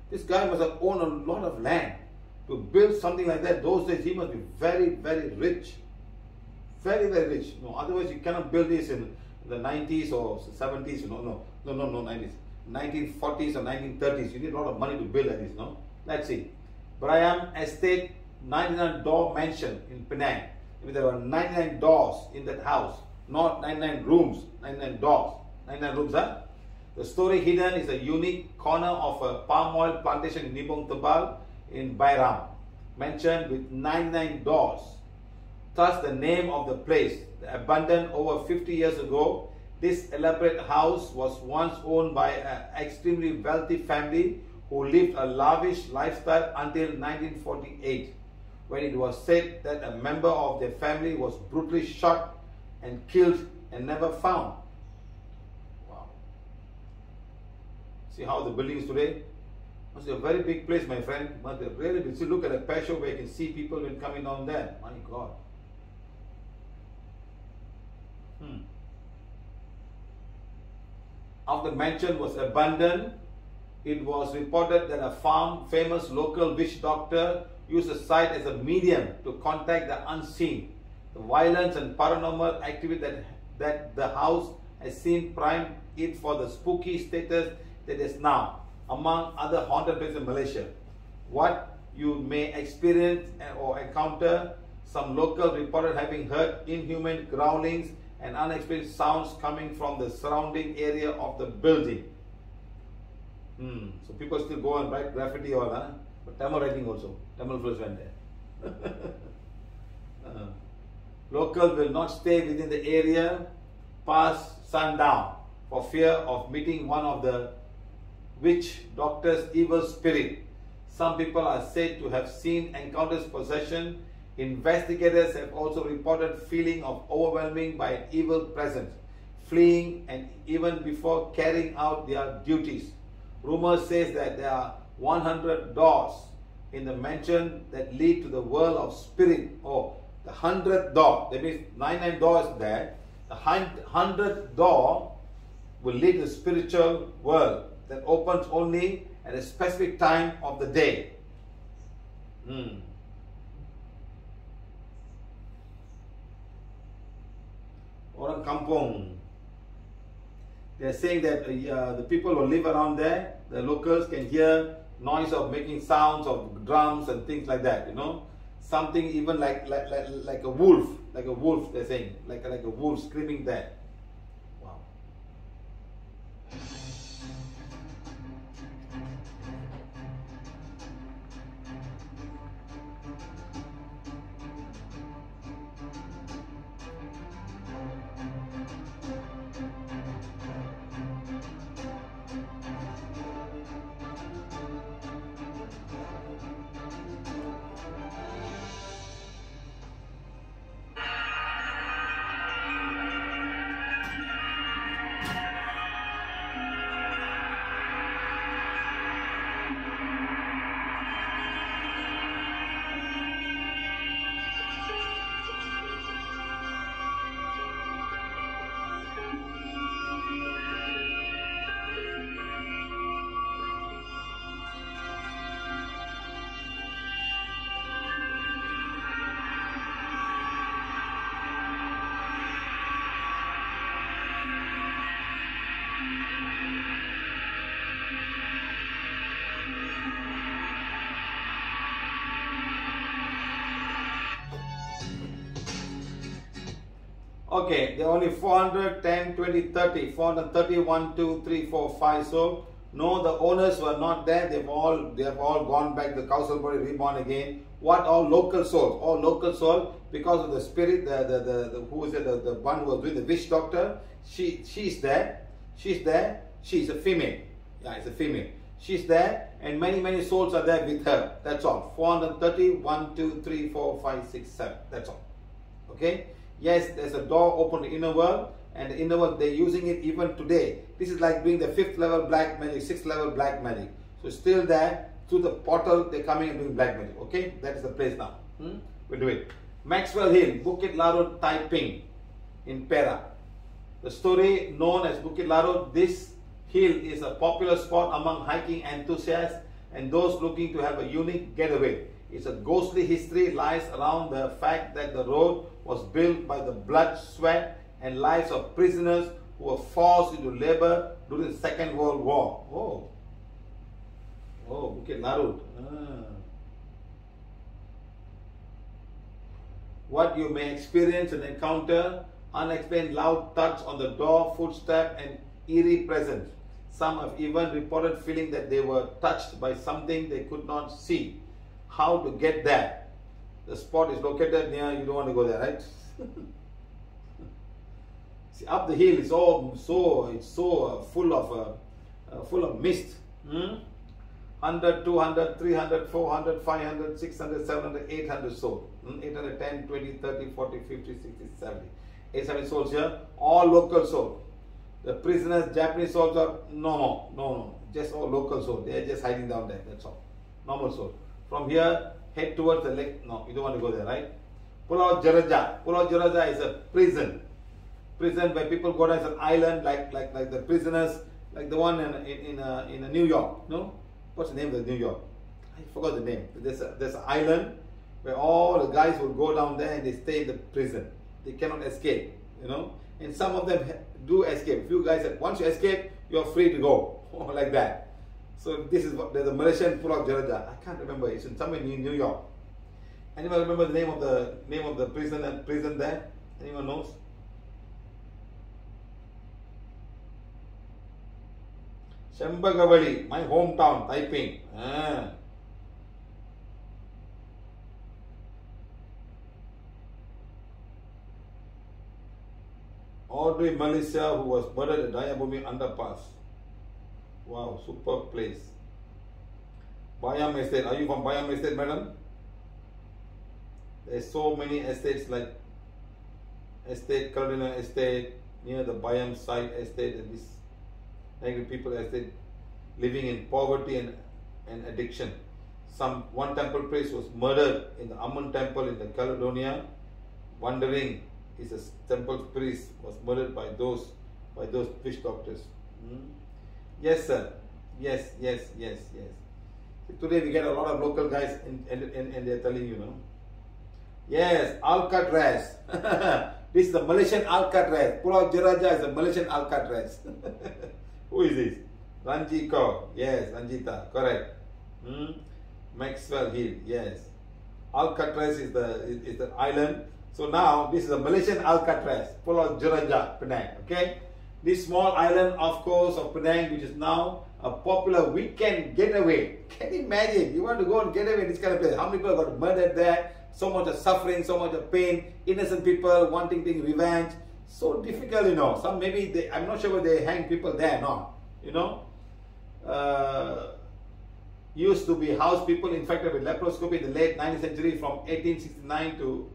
This guy must have owned a lot of land. To build something like that, those days he must be very, very rich. Very, very rich. No, otherwise you cannot build this in the 90s or 70s. No, 90s. 1940s or 1930s. You need a lot of money to build like this, no? Let's see. Briam Estate, 99 door mansion in Penang. I mean, there were 99 doors in that house. Not 99 rooms, 99 doors. 99 rooms, huh? The story hidden is a unique corner of a palm oil plantation in Nibong Tebal in Bairam, mentioned with 99 doors. Thus the name of the place. Abandoned over 50 years ago, this elaborate house was once owned by an extremely wealthy family who lived a lavish lifestyle until 1948, when it was said that a member of their family was brutally shot and killed and never found. Wow. See how the building is today? Must be a very big place, my friend. Must be really big. See, look at a patio where you can see people when coming down there. My God. After the mansion was abandoned, it was reported that a famous local witch doctor used the site as a medium to contact the unseen. The violence and paranormal activity that the house has seen primed it for the spooky status that it is now, among other haunted places in Malaysia. What you may experience or encounter, some local reported having heard inhuman growlings and unexplained sounds coming from the surrounding area of the building. So people still go and write graffiti all, huh? But Tamil writing also. Tamil first went there. Locals will not stay within the area past sundown for fear of meeting one of the witch doctor's evil spirit. Some people are said to have seen encounters possession. Investigators have also reported feeling of overwhelming by an evil presence. fleeing, and even before carrying out their duties. Rumor says that there are 100 doors in the mansion that lead to the world of spirit. Oh, the 100th door. That means 99 doors there. The 100th door will lead to the spiritual world that opens only at a specific time of the day. Orang kampung. They are saying that the people who live around there, the locals, can hear noise of making sounds of drums and things like that. You know, something even like a wolf, They're saying like a wolf screaming there. Wow. Okay, there are only 400, 10, 20, 30, 430, 1, 2, 3, 4, 5. So, no, the owners were not there. They have all gone back. The council body reborn again. What? All local souls. All local souls, because of the spirit. The who is it? The one who was doing the witch doctor. She's there. She's there. She's a female. Yeah, it's a female. She's there, and many souls are there with her. That's all. 430, 1, 2, 3, 4, 5, 6, 7. That's all. Okay. Yes, there's a door open to the inner world, and the inner world, they're using it even today. This is like doing the 5th level black magic, 6th level black magic. So still there, through the portal, they're coming and doing black magic. Okay, that is the place now. We'll do it. Maxwell Hill, Bukit Larut, Taiping, in Perak. The story known as Bukit Larut, this hill is a popular spot among hiking enthusiasts and those looking to have a unique getaway. Its a ghostly history lies around the fact that the road was built by the blood, sweat, and lives of prisoners who were forced into labor during the Second World War. Bukit Larut. What you may experience and encounter: unexplained loud thuds on the door, footstep, and eerie presence. Some have even reported feeling that they were touched by something they could not see. How to get there? The spot is located near, you don't want to go there, right? See, up the hill is so full of mist. 100, 200, 300, 400, 500, 600, 700, 800 souls. 810, 20, 30, 40, 50, 60, 70. 870 souls here, all local souls. The prisoners, Japanese souls are no, just all local souls. They are just hiding down there, that's all. Normal souls. From here, head towards the lake. No, you don't want to go there, right? Pulau Jeraja. Pulau Jeraja is a prison. Prison where people go down. It's an island like the prisoners, like the one in New York. No? What's the name of New York? I forgot the name. There's an island where all the guys will go down there and they stay in the prison. They cannot escape, you know. And some of them do escape. Few guys said, once you escape, you're free to go, like that. So this is what there's a Malaysian Pulau Jeraja. I can't remember. It's in somewhere in New York. Anyone remember the name of the prison there? Anyone knows? Shambagavali, my hometown, Taiping. Audrey, Malaysia, who was murdered at Dayabumi underpass. Wow, superb place. Bayam Estate. Are you from Bayam Estate, madam? There's so many estates like Estate, Cardinal Estate, near the Bayam site estate, and this angry people estate living in poverty and addiction. One temple priest was murdered in the Amun temple in the Caledonia. Wondering is a temple priest was murdered by those witch doctors. Yes, sir. Yes. Today we get a lot of local guys and they're telling you, no. Yes, Alcatraz. This is the Malaysian Alcatraz. Pulau Jeraja is the Malaysian Alcatraz. Who is this? Ranji Kaur. Yes, Ranjita. Correct. Maxwell Hill. Yes. Alcatraz is the island. So now this is the Malaysian Alcatraz. Pulau Jeraja, Penang. Okay. This small island, of course, of Penang, which is now a popular weekend getaway. Can you imagine? You want to go and get away in this kind of place? How many people got murdered there? So much of suffering, so much of pain. Innocent people wanting to take revenge. So difficult, you know. Some maybe I'm not sure whether they hang people there or not. You know, used to be house people infected with leproscopy in the late 19th century from 1869 to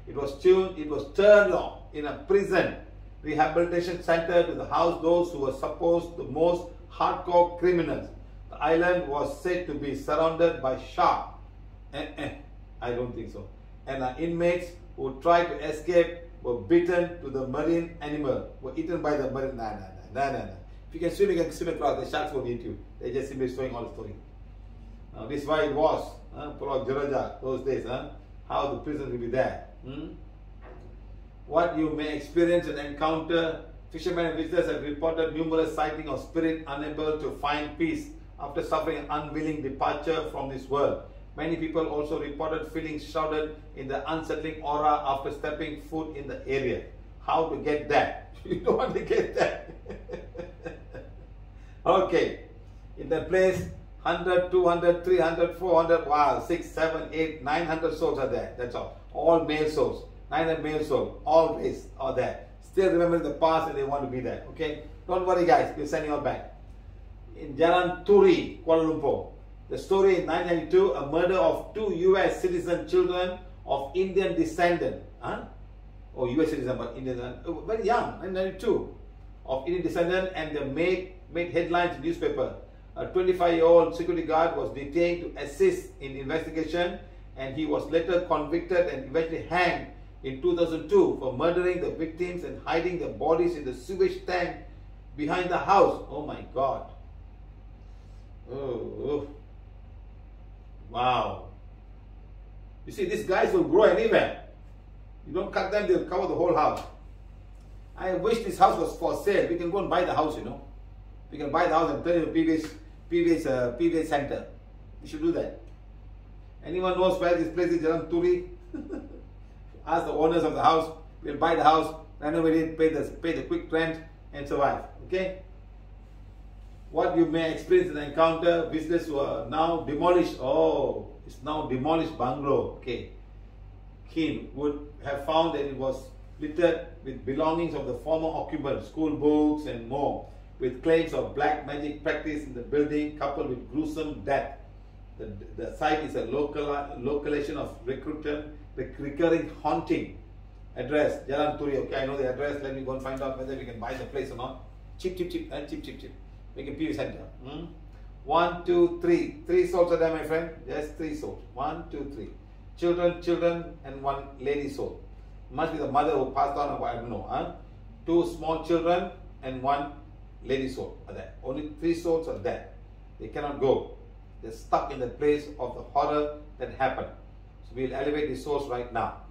it was turned on in a prison rehabilitation center to the house those who were supposed the most hardcore criminals. The island was said to be surrounded by sharks. I don't think so. And inmates who tried to escape were bitten to the marine animal, were eaten by the marine. No. If you can swim across, the sharks won't eat you. They just simply showing all the story. This is why it was, Pulau Jeraja, those days, how the prison will be there. What you may experience and encounter, fishermen and visitors have reported numerous sightings of spirits unable to find peace after suffering an unwilling departure from this world. Many people also reported feeling shrouded in the unsettling aura after stepping foot in the area. How to get that? You don't want to get that. Okay, in that place, 100, 200, 300, 400, wow, 6, 7, 8, 900 souls are there. That's all male souls. 900 male souls, all race are there. Still remembering the past and they want to be there. Okay, don't worry, guys. We're sending you all back. In Jalan Turi, Kuala Lumpur, the story in 1992, a murder of 2 U.S. citizen children of Indian descent. Oh, U.S. citizen, but Indian, very young, 1992, of Indian descent, and they made headlines in newspaper. A 25-year-old security guard was detained to assist in investigation, and he was later convicted and eventually hanged in 2002 for murdering the victims and hiding their bodies in the sewage tank behind the house. Oh my God. Oh. Wow. You see, these guys will grow anywhere. You don't cut them, they'll cover the whole house. I wish this house was for sale. We can go and buy the house, you know. We can buy the house and turn it into PVH center. We should do that. Anyone knows where this place is, Jalan Turi? Ask the owners of the house. We'll buy the house, renovate it, pay the quick rent, and survive. Okay? What you may experience in an encounter, visitors who are now demolished. Oh, it's now demolished bungalow. Okay. Kim would have found that it was littered with belongings of the former occupants, school books and more, with claims of black magic practice in the building coupled with gruesome death. The site is a localization of recurring haunting. Address, Jalan Turi. Okay, I know the address. Let me go and find out whether we can buy the place or not. Cheap. Make a PV center. 1, 2, 3. 3 souls are there, my friend. Yes, 3 souls. 1, 2, 3. Children, and 1 lady soul. Must be the mother who passed on, or I don't know. 2 small children and 1 lady soul are there. Only 3 souls are there. They cannot go. They're stuck in the place of the horror that happened. So we'll elevate the souls right now.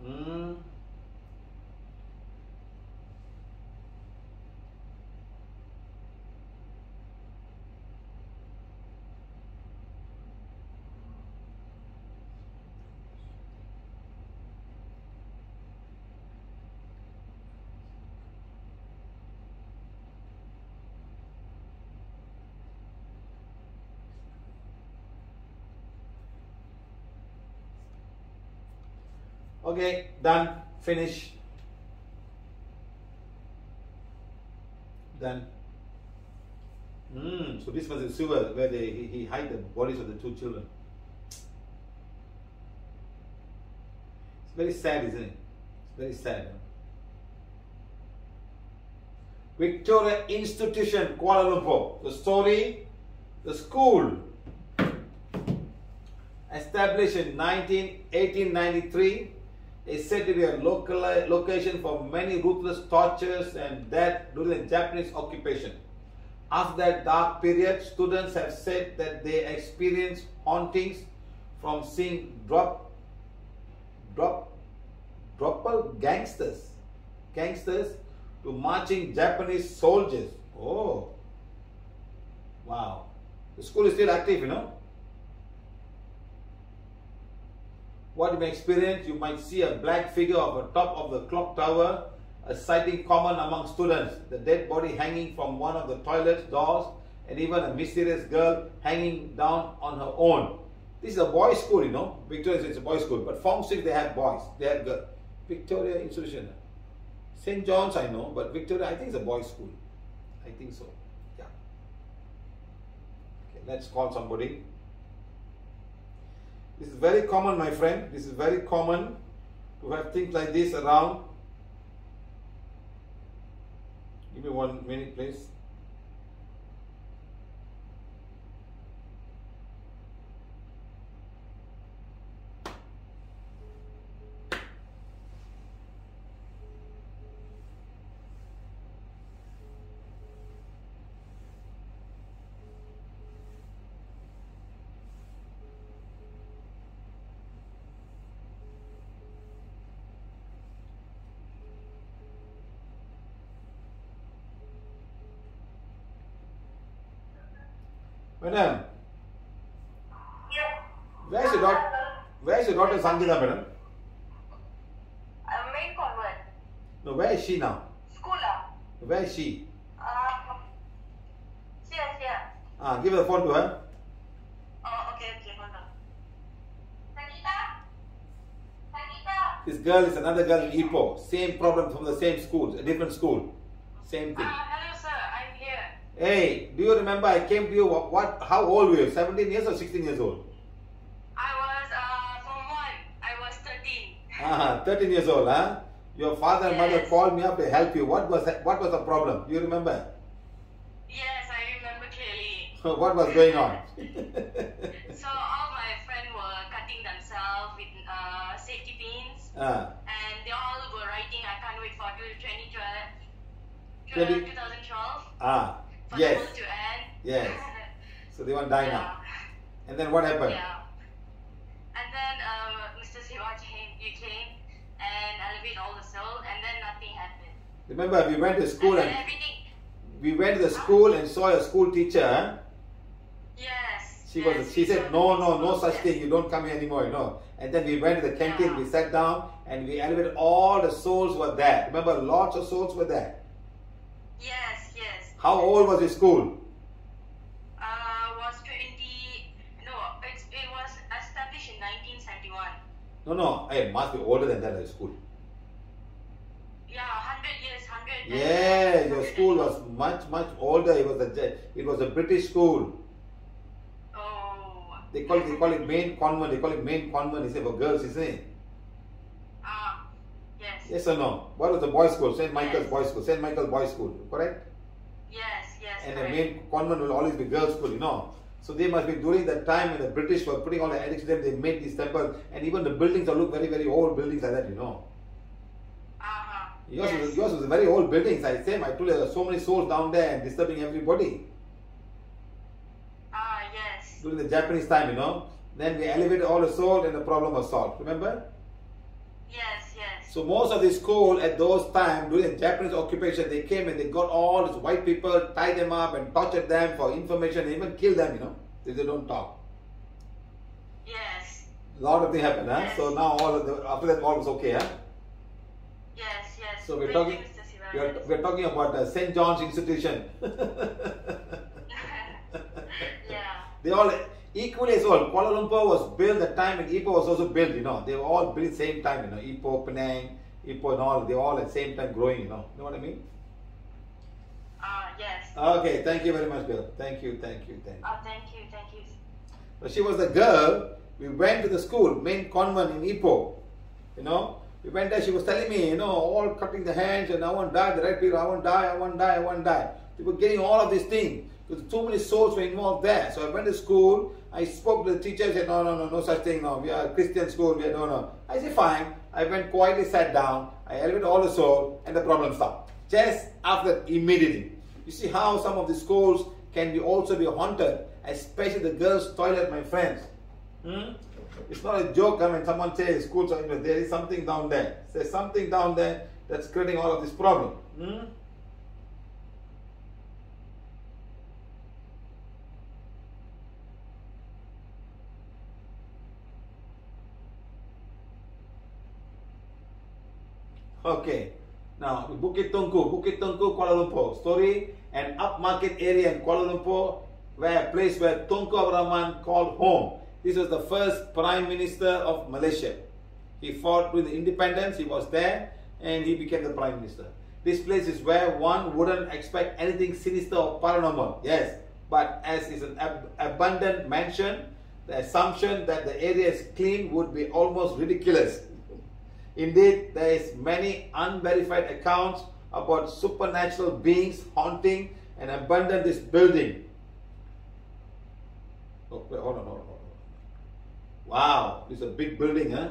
Okay, done, finish. Done. So this was the sewer where he hid the bodies of the 2 children. It's very sad, isn't it? It's very sad. Victoria Institution, Kuala Lumpur. The story, the school, established in 1893, is said to be a location for many ruthless tortures and death during the Japanese occupation. After that dark period, students have said that they experienced hauntings from seeing gangsters to marching Japanese soldiers. Oh, wow. The school is still active, you know. What you may experience, you might see a black figure on the top of the clock tower, a sighting common among students, the dead body hanging from one of the toilet doors, and even a mysterious girl hanging down on her own. This is a boys' school, you know. Victoria is a boys' school, but Form 6 they have boys, they have girls. Victoria Institution. St. John's I know, but Victoria I think it's a boys' school. I think so. Yeah. Okay, let's call somebody. This is very common, my friend. This is very common to have things like this around. Give me 1 minute, please. Madam, Yes. where is your daughter Sangeeta, madam? Main convent. No, where is she now? School. Where is she? Here. Give the phone to her. Oh, okay, hold on. Sangeeta? This girl is another girl in Ipoh. Same problem from the same school, a different school. Same thing. Hello, sir. I'm here. Hey, do you remember I came to you, how old were you? 17 years or 16 years old? I was Form 1. I was 13. 13 years old, huh? Your father and mother Yes. called me up to help you. What was the problem? Do you remember? Yes, I remember clearly. What was going on? So all my friends were cutting themselves with safety pins, Ah, and they all were writing, "I can't wait for 2012, 20 2012 ah, for yes, the world to end." yes. So they want to die now. Yeah. And then what happened? Yeah. And then Mr. Siva came and elevated all the soul, and then nothing happened. Remember, we went to school and and then everything. we went to the school and saw a school teacher. Huh? Yes. She yes, said, no such thing. You don't come here anymore, you know. And then we went to the canteen. Yeah. We sat down and we elevated. All the souls were there. Remember, lots of souls were there. Yes. How old was your school? Was 20? No, it was established in 1971. No. It must be older than that. The school. Yeah, 100 years, 100. Yeah, your school was much older. It was a British school. Oh. They call it main convent. They call it main convent. It's for girls, isn't it? Yes. Yes or no? What was the boys' school? St. Michael's Yes. Boys' School. St. Michael's Boys' School. Correct? Yes. And correct. the main convent will always be girls' school, you know. So they must be during that time when the British were putting all the addicts there, they made these temples, and even the buildings look very, very old buildings like that, you know. Yours was a very old buildings. I told you there are so many souls down there and disturbing everybody. Yes. During the Japanese time, you know. Then we elevated all the souls and the problem was solved. Remember? Yes. So most of the school at those times, during the Japanese occupation, they came and they got all these white people, tied them up and tortured them for information and even killed them, you know, if they don't talk. Yes. A lot of things happened, huh? Yes. So now after that all was okay, huh? Yes. So we're Thank talking, you, Mr. Siva. we're talking about St. John's Institution. Yeah. They all equally as well. Kuala Lumpur was built the time and Ipoh was also built, you know. They were all built same time, you know. Ipoh, Penang, Ipoh and all, they were all at the same time growing, you know. You know what I mean? Yes. Okay, thank you very much, girl. Thank you. Thank you. But she was the girl, we went to the school, main convent in Ipoh, you know. We went there, she was telling me, you know, all cutting the hands and I won't die, the red people, I won't die, I won't die, I won't die. They were getting all of these things because too many souls were involved there. So I went to school, I spoke to the teacher, said, no such thing, no, we are a Christian school, we are no. I said, fine. I went quietly, sat down, I elevated all the soul and the problem stopped. Just after, immediately. You see how some of the schools can be also be haunted, especially the girls' toilet, my friends. It's not a joke when someone says schools are, there is something down there. There's something down there that's creating all of this problem. Okay, now Bukit Tungku, Kuala Lumpur. Story, an upmarket area in Kuala Lumpur, where a place where Tunku Abdul Rahman called home. This was the first Prime Minister of Malaysia. He fought with the independence, he was there, and he became the Prime Minister. This place is where one wouldn't expect anything sinister or paranormal. Yes, but as is an abandoned mansion, the assumption that the area is clean would be almost ridiculous. Indeed, there is many unverified accounts about supernatural beings haunting and abandoning this building. Oh, wait, hold on. Wow, this is a big building, huh?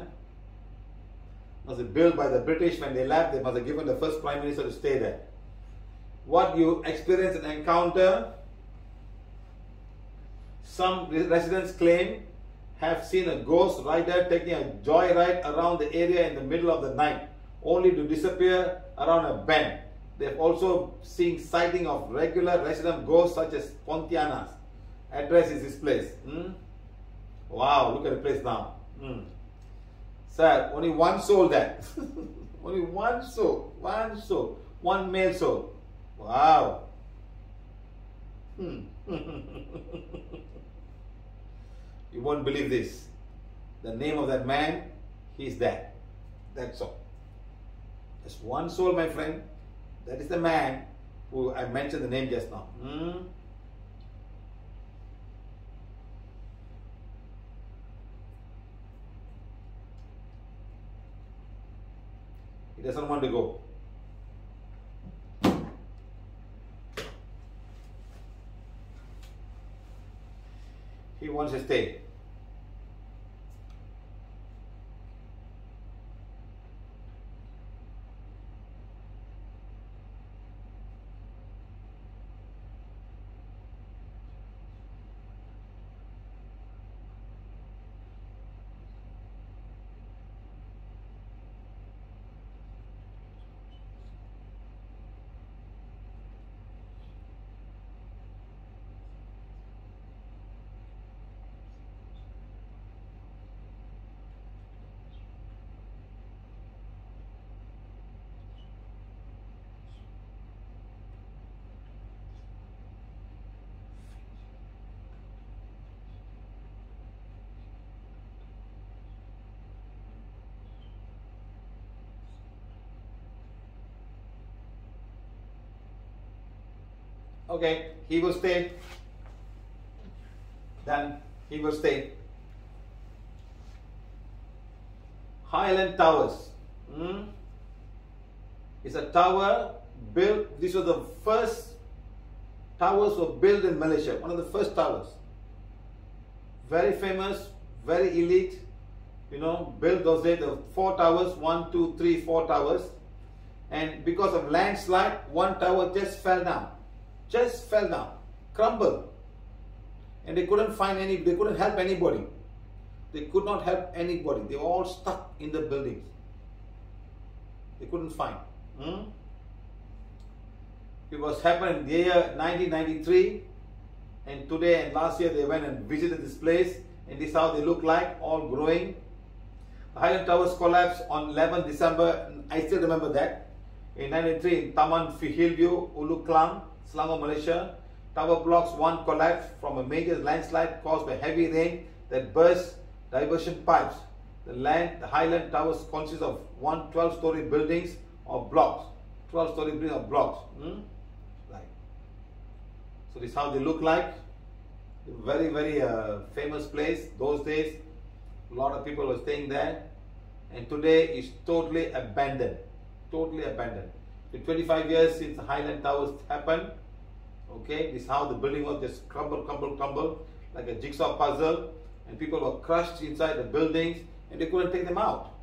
Was it built by the British when they left? They must have given the first Prime Minister to stay there. What you experience and encounter, some residents claim have seen a ghost rider taking a joyride around the area in the middle of the night, only to disappear around a bend. They've also seen sighting of regular resident ghosts such as Pontianas. Address is this place. Wow, look at the place now. Sir, only one soul there. Only one soul. One male soul. Wow. You won't believe this. The name of that man, he's dead. That's all. Just one soul, my friend. That is the man who I mentioned the name just now. He doesn't want to go. He wants to stay. Okay, he will stay. Then he will stay. Highland Towers. It's a tower built. These were the first towers were built in Malaysia. One of the first towers. Very famous, very elite. You know, built those days. There were 4 towers. 1, 2, 3, 4 towers. And because of landslide, one tower just fell down. Just fell down, crumbled, and they couldn't find any. They couldn't help anybody. They could not help anybody. They were all stuck in the buildings. They couldn't find. It was happened in the year 1993, and today and last year they went and visited this place, and this is how they look like, all growing. The Highland Towers collapsed on 11 December. I still remember that. In 1993, in Taman Hillview, Ulu Klang, Selangor, Malaysia, tower blocks 1 collapsed from a major landslide caused by heavy rain that burst diversion pipes. The Highland Towers consists of 1 12-story buildings or blocks. 12-story buildings or blocks. Right. So this is how they look like. Very, very famous place. Those days, a lot of people were staying there. and today is totally abandoned. Totally abandoned. The 25 years since the Highland Towers happened, okay, this is how the building was, just crumble, like a jigsaw puzzle, and people were crushed inside the buildings, and they couldn't take them out.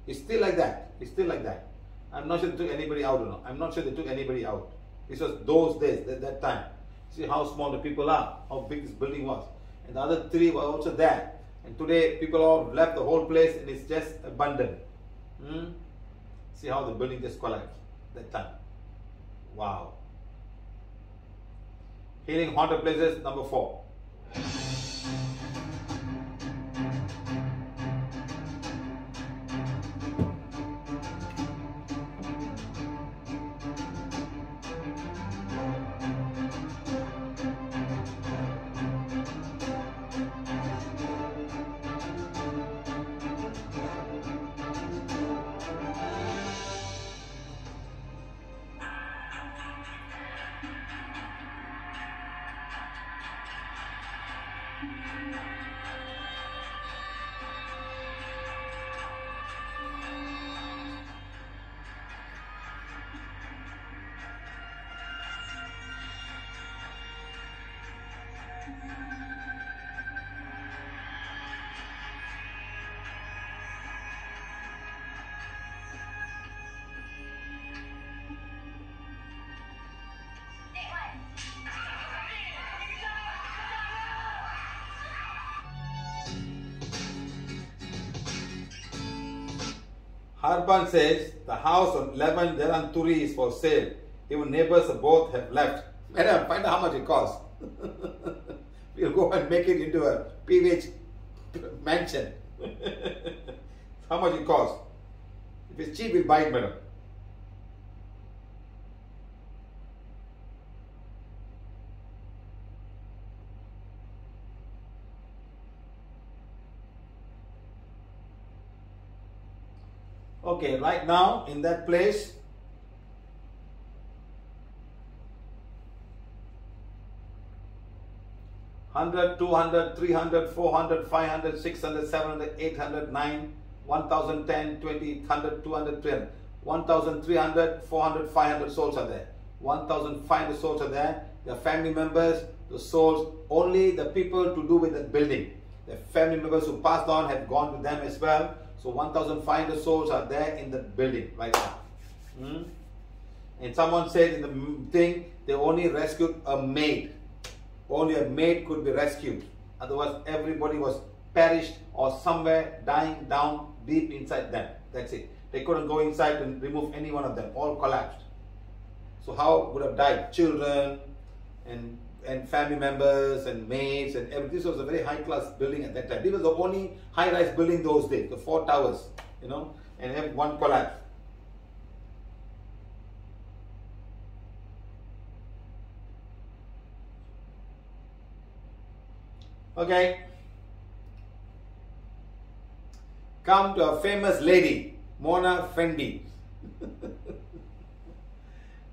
It's still like that. It's still like that. I'm not sure they took anybody out or not. I'm not sure they took anybody out. This was those days, that time. See how small the people are, how big this building was. And the other three were also there. And today, people all left the whole place and it's just abandoned. See how the building just collapsed that time. Wow. Healing haunted places, number 4. Harpan says the house on 11 Jalan Turi is for sale. Even neighbors of both have left. Madam, find out how much it costs. We'll go and make it into a PVH mansion. How much it costs? If it's cheap, we'll buy it, madam. Okay, right now in that place, $100, $200, $300, $400, $500, $600, $700, $800, $900, $1,000, $10, $20, $100, $200, $300, $1,300, $400, $500 souls are there. 1,500 souls are there. Their family members, the souls, only the people to do with that building. The family members who passed on have gone to them as well. So 1,500 souls are there in the building right now. And someone said in the thing, they only rescued a maid. Only a maid could be rescued. Otherwise, everybody was perished or somewhere dying down deep inside them. That's it. They couldn't go inside and remove any one of them. All collapsed. So how would have died? Children and family members and maids and everything. This was a very high-class building at that time. This was the only high-rise building those days, the 4 towers, you know, and one collapsed. Okay. Come to a famous lady, Mona Fendi.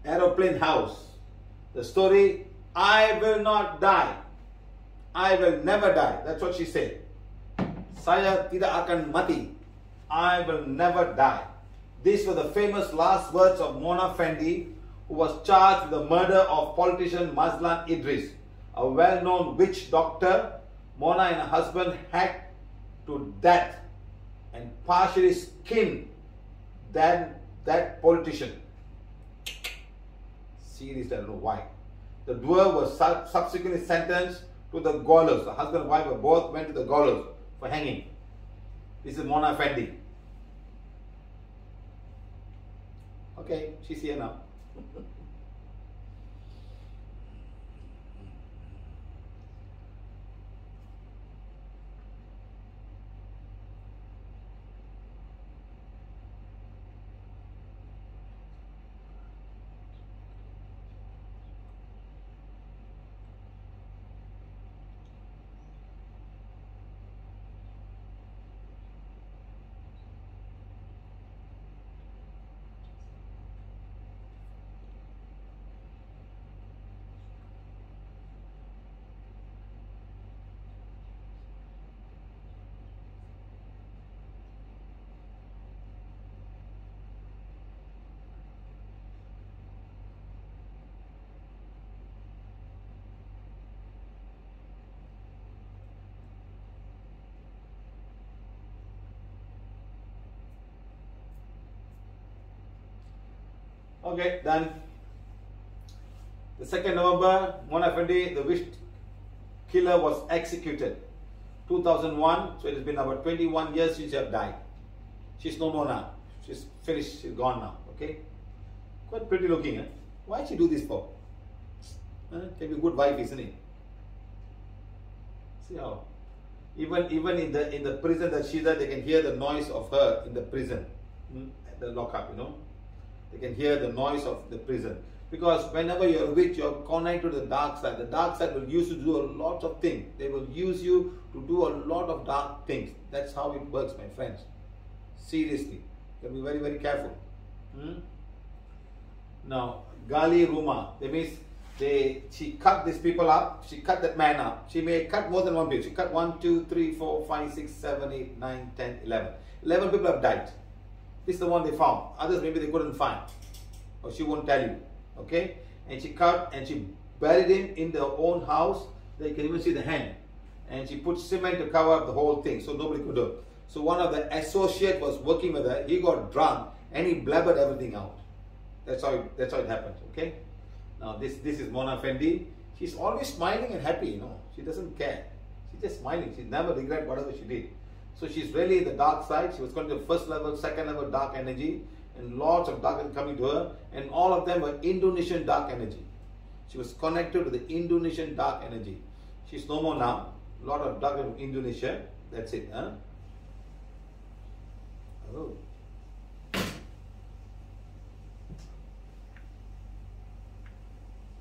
Aeroplane house. The story, I will not die. I will never die. That's what she said. Saya tidak akan mati. I will never die. These were the famous last words of Mona Fendi, who was charged with the murder of politician Mazlan Idris, a well-known witch doctor. Mona and her husband hacked to death and partially skinned that politician. Seriously, I don't know why. The duo was subsequently sentenced to the gallows. The husband and wife both went to the gallows for hanging. This is Mona Fendi. Okay, she's here now. Okay, then the 2nd November, Mona Fendi, the wish killer, was executed. 2001, so it has been about 21 years since she have died. She's no more now. She's finished, she's gone now, okay? Quite pretty looking, eh? Why did she do this for? Can be a good wife, isn't it? See how? Even in the prison that she's at, they can hear the noise of her in the prison, the lockup, you know. They can hear the noise of the prison. Because whenever you're a witch, you're connected to the dark side. The dark side will use you to do a lot of things. They will use you to do a lot of dark things. That's how it works, my friends. Seriously. You can be very, very careful. Now, Gali Ruma, that means she cut these people up. She cut that man up. She may cut more than one people. She cut 1, 2, 3, 4, 5, 6, 7, 8, 9, 10, 11. 11 people have died. This is the one they found. Others maybe they couldn't find. Or she won't tell you. Okay? And she cut and she buried him in their own house. They can even see the hand. And she put cement to cover up the whole thing so nobody could do it. So one of the associates was working with her. He got drunk and he blabbered everything out. That's how it happened. Okay? Now this is Mona Fendi. She's always smiling and happy, you know. She doesn't care. She's just smiling. She never regret whatever she did. So she's really in the dark side. She was going to the 1st level, 2nd level dark energy, and lots of dark energy coming to her, and all of them were Indonesian dark energy. She was connected to the Indonesian dark energy. She's no more now. A lot of dark in Indonesia. That's it, huh? Oh.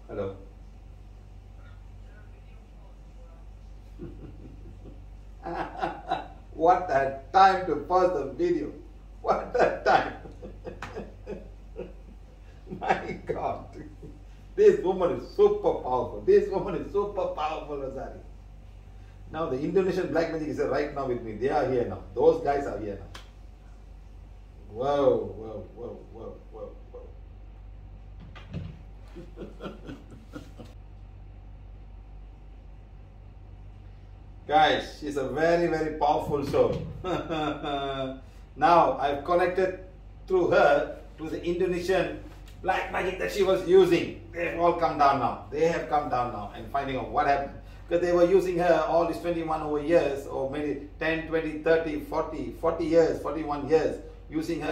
Hello. What a time to pause the video. What a time. My God. This woman is super powerful. This woman is super powerful, Azari. Now the Indonesian black magic is right now with me. They are here now. Those guys are here now. Whoa, whoa, whoa, whoa, whoa, whoa. Guys, she's a very, very powerful soul. Now, I've connected through her to the Indonesian black magic that she was using. They've all come down now. They have come down now and finding out what happened. Because they were using her all these 21 over years, or maybe 10, 20, 30, 40 years, 41 years, using her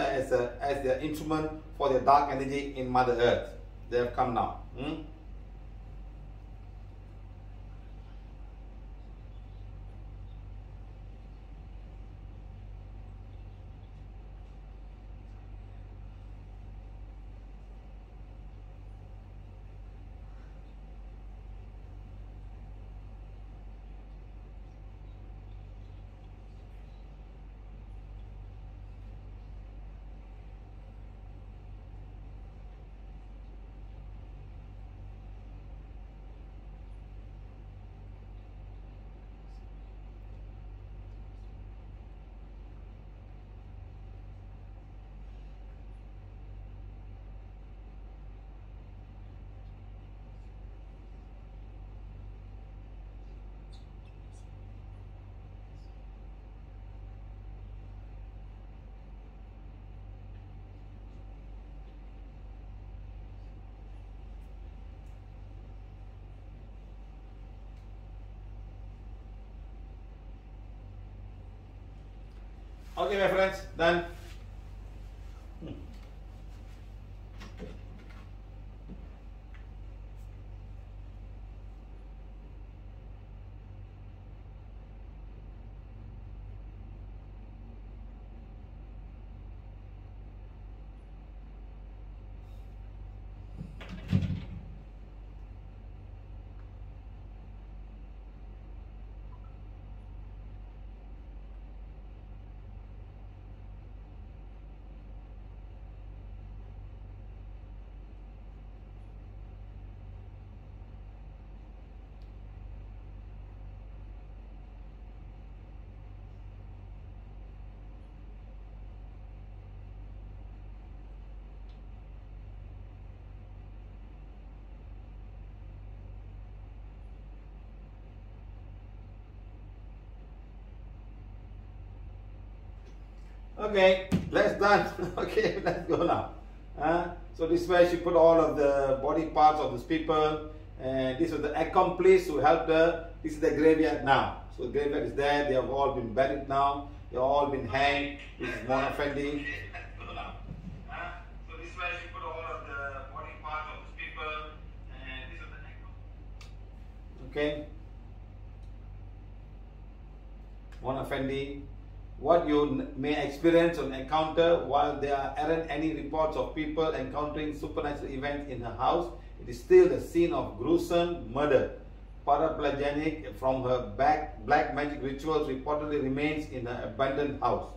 as their instrument for their dark energy in Mother Earth. They have come now. Okay, my friends, done. Okay, let's done. Okay, let's go now. So this is where she put all of the body parts of these people, and these are the accomplices who helped her. This is the graveyard now. So the graveyard is there. They have all been buried now. They have all been hanged. This is Mona Fendi. So this is where she put all of the body parts of these people, and these are the accomplices. Okay. Mona Fendi. What you may experience or encounter while there aren't any reports of people encountering supernatural events in her house, it is still the scene of gruesome murder. Paraplegic from her black magic rituals reportedly remains in her abandoned house.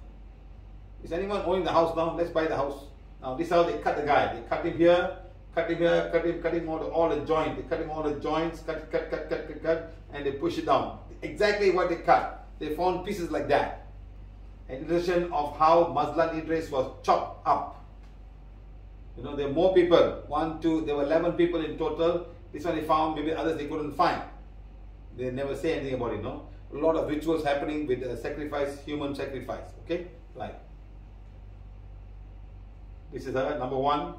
Is anyone owning the house now? Let's buy the house. Now this is how they cut the guy. They cut him here, cut him all the joints. They cut him all the joints, cut, and they push it down. Exactly what they cut. They found pieces like that. An illustration of how Mazlan Idris was chopped up. You know, there are more people. There were 11 people in total. This one they found, maybe others they couldn't find. They never say anything about it, no? A lot of rituals happening with sacrifice, human sacrifice. Okay? Like. This is her, number one.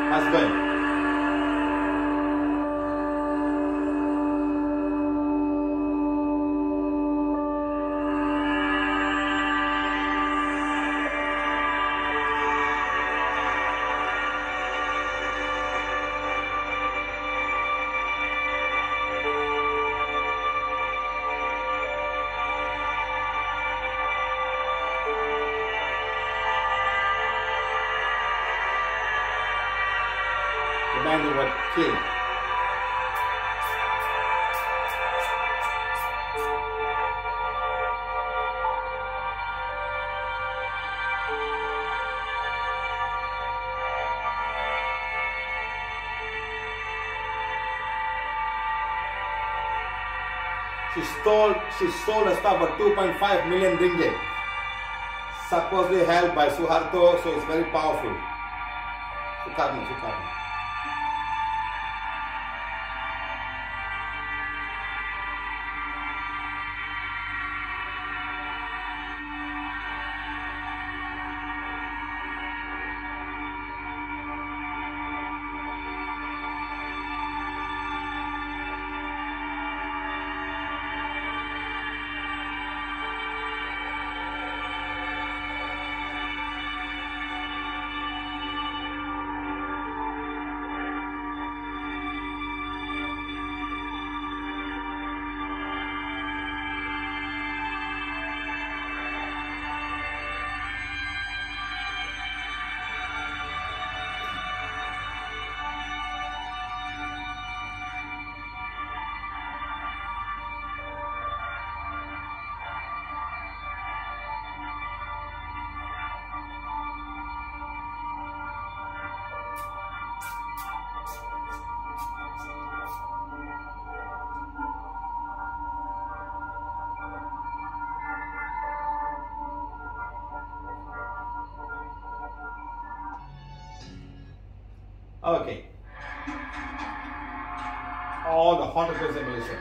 Husband. The man who was killed. She sold her stuff for 2.5 million ringgit. Supposedly held by Suharto, so it's very powerful. Sukarno. Okay. All the haunted places in Malaysia.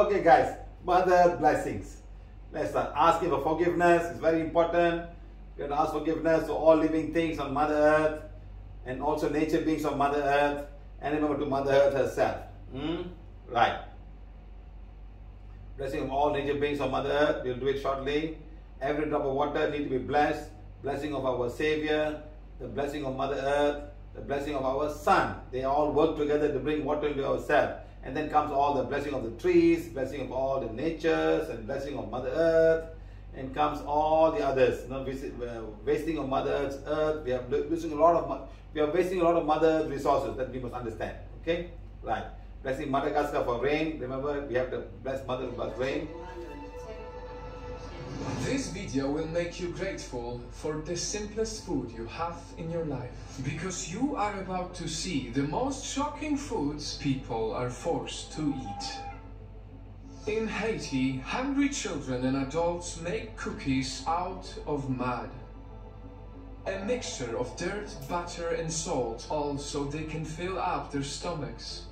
Okay guys, Mother blessings. Let's start asking for forgiveness. It's very important. We have to ask forgiveness to all living things on Mother Earth and also nature beings on Mother Earth, and remember to Mother Earth herself. Right. Blessing of all nature beings on Mother Earth. We'll do it shortly. Every drop of water needs to be blessed. Blessing of our Savior, the blessing of Mother Earth, the blessing of our Sun. They all work together to bring water into ourselves. And then comes all the blessing of the trees, blessing of all the natures, and blessing of Mother Earth. And comes all the others. Wasting of Mother Earth. We are wasting a lot of Mother Earth resources that we must understand. Okay? Right. Blessing Madagascar for rain. Remember, we have to bless Mother Earth rain. This video will make you grateful for the simplest food you have in your life. Because you are about to see the most shocking foods people are forced to eat. In Haiti, hungry children and adults make cookies out of mud. A mixture of dirt, butter and salt, all so they can fill up their stomachs.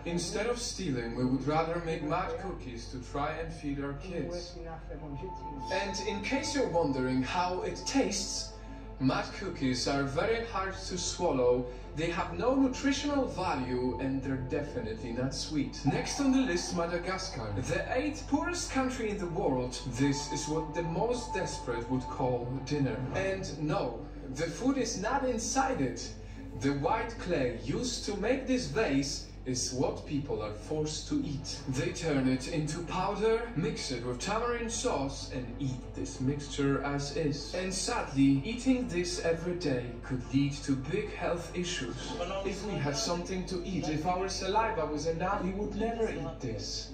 Instead of stealing, we would rather make mud cookies to try and feed our kids. And in case you're wondering how it tastes, mud cookies are very hard to swallow, they have no nutritional value, and they're definitely not sweet. Next on the list, Madagascar. The 8th poorest country in the world, this is what the most desperate would call dinner. And no, the food is not inside it. The white clay used to make this vase is what people are forced to eat. They turn it into powder, mix it with tamarind sauce, and eat this mixture as is. And sadly, eating this every day could lead to big health issues. If we had something to eat, if our saliva was enough, we would never eat this.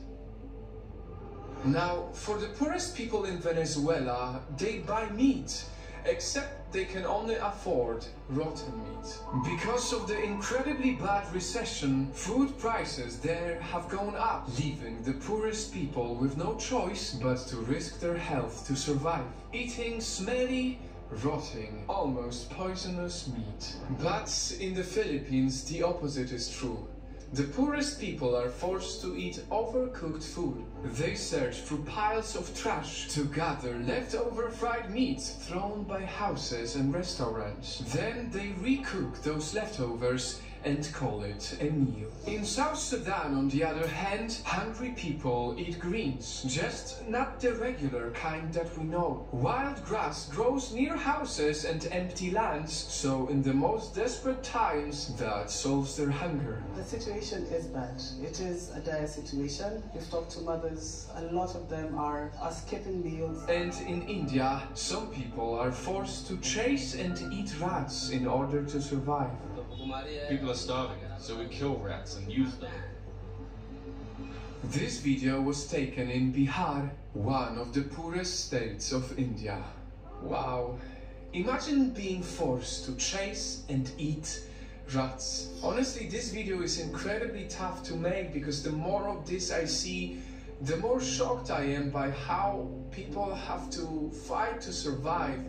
Now, for the poorest people in Venezuela, they buy meat, except they can only afford rotten meat. Because of the incredibly bad recession, food prices there have gone up, leaving the poorest people with no choice but to risk their health to survive, eating smelly, rotting, almost poisonous meat. But in the Philippines, the opposite is true. The poorest people are forced to eat overcooked food. They search through piles of trash to gather leftover fried meats thrown by houses and restaurants. Then they recook those leftovers and call it a meal. In South Sudan, on the other hand, hungry people eat greens, just not the regular kind that we know. Wild grass grows near houses and empty lands, so in the most desperate times, that solves their hunger. The situation is bad. It is a dire situation. We've talked to mothers, a lot of them are skipping meals. And in India, some people are forced to chase and eat rats in order to survive. People are starving, so we kill rats and use them. This video was taken in Bihar, one of the poorest states of India. Wow. Imagine being forced to chase and eat rats. Honestly, this video is incredibly tough to make because the more of this I see, the more shocked I am by how people have to fight to survive.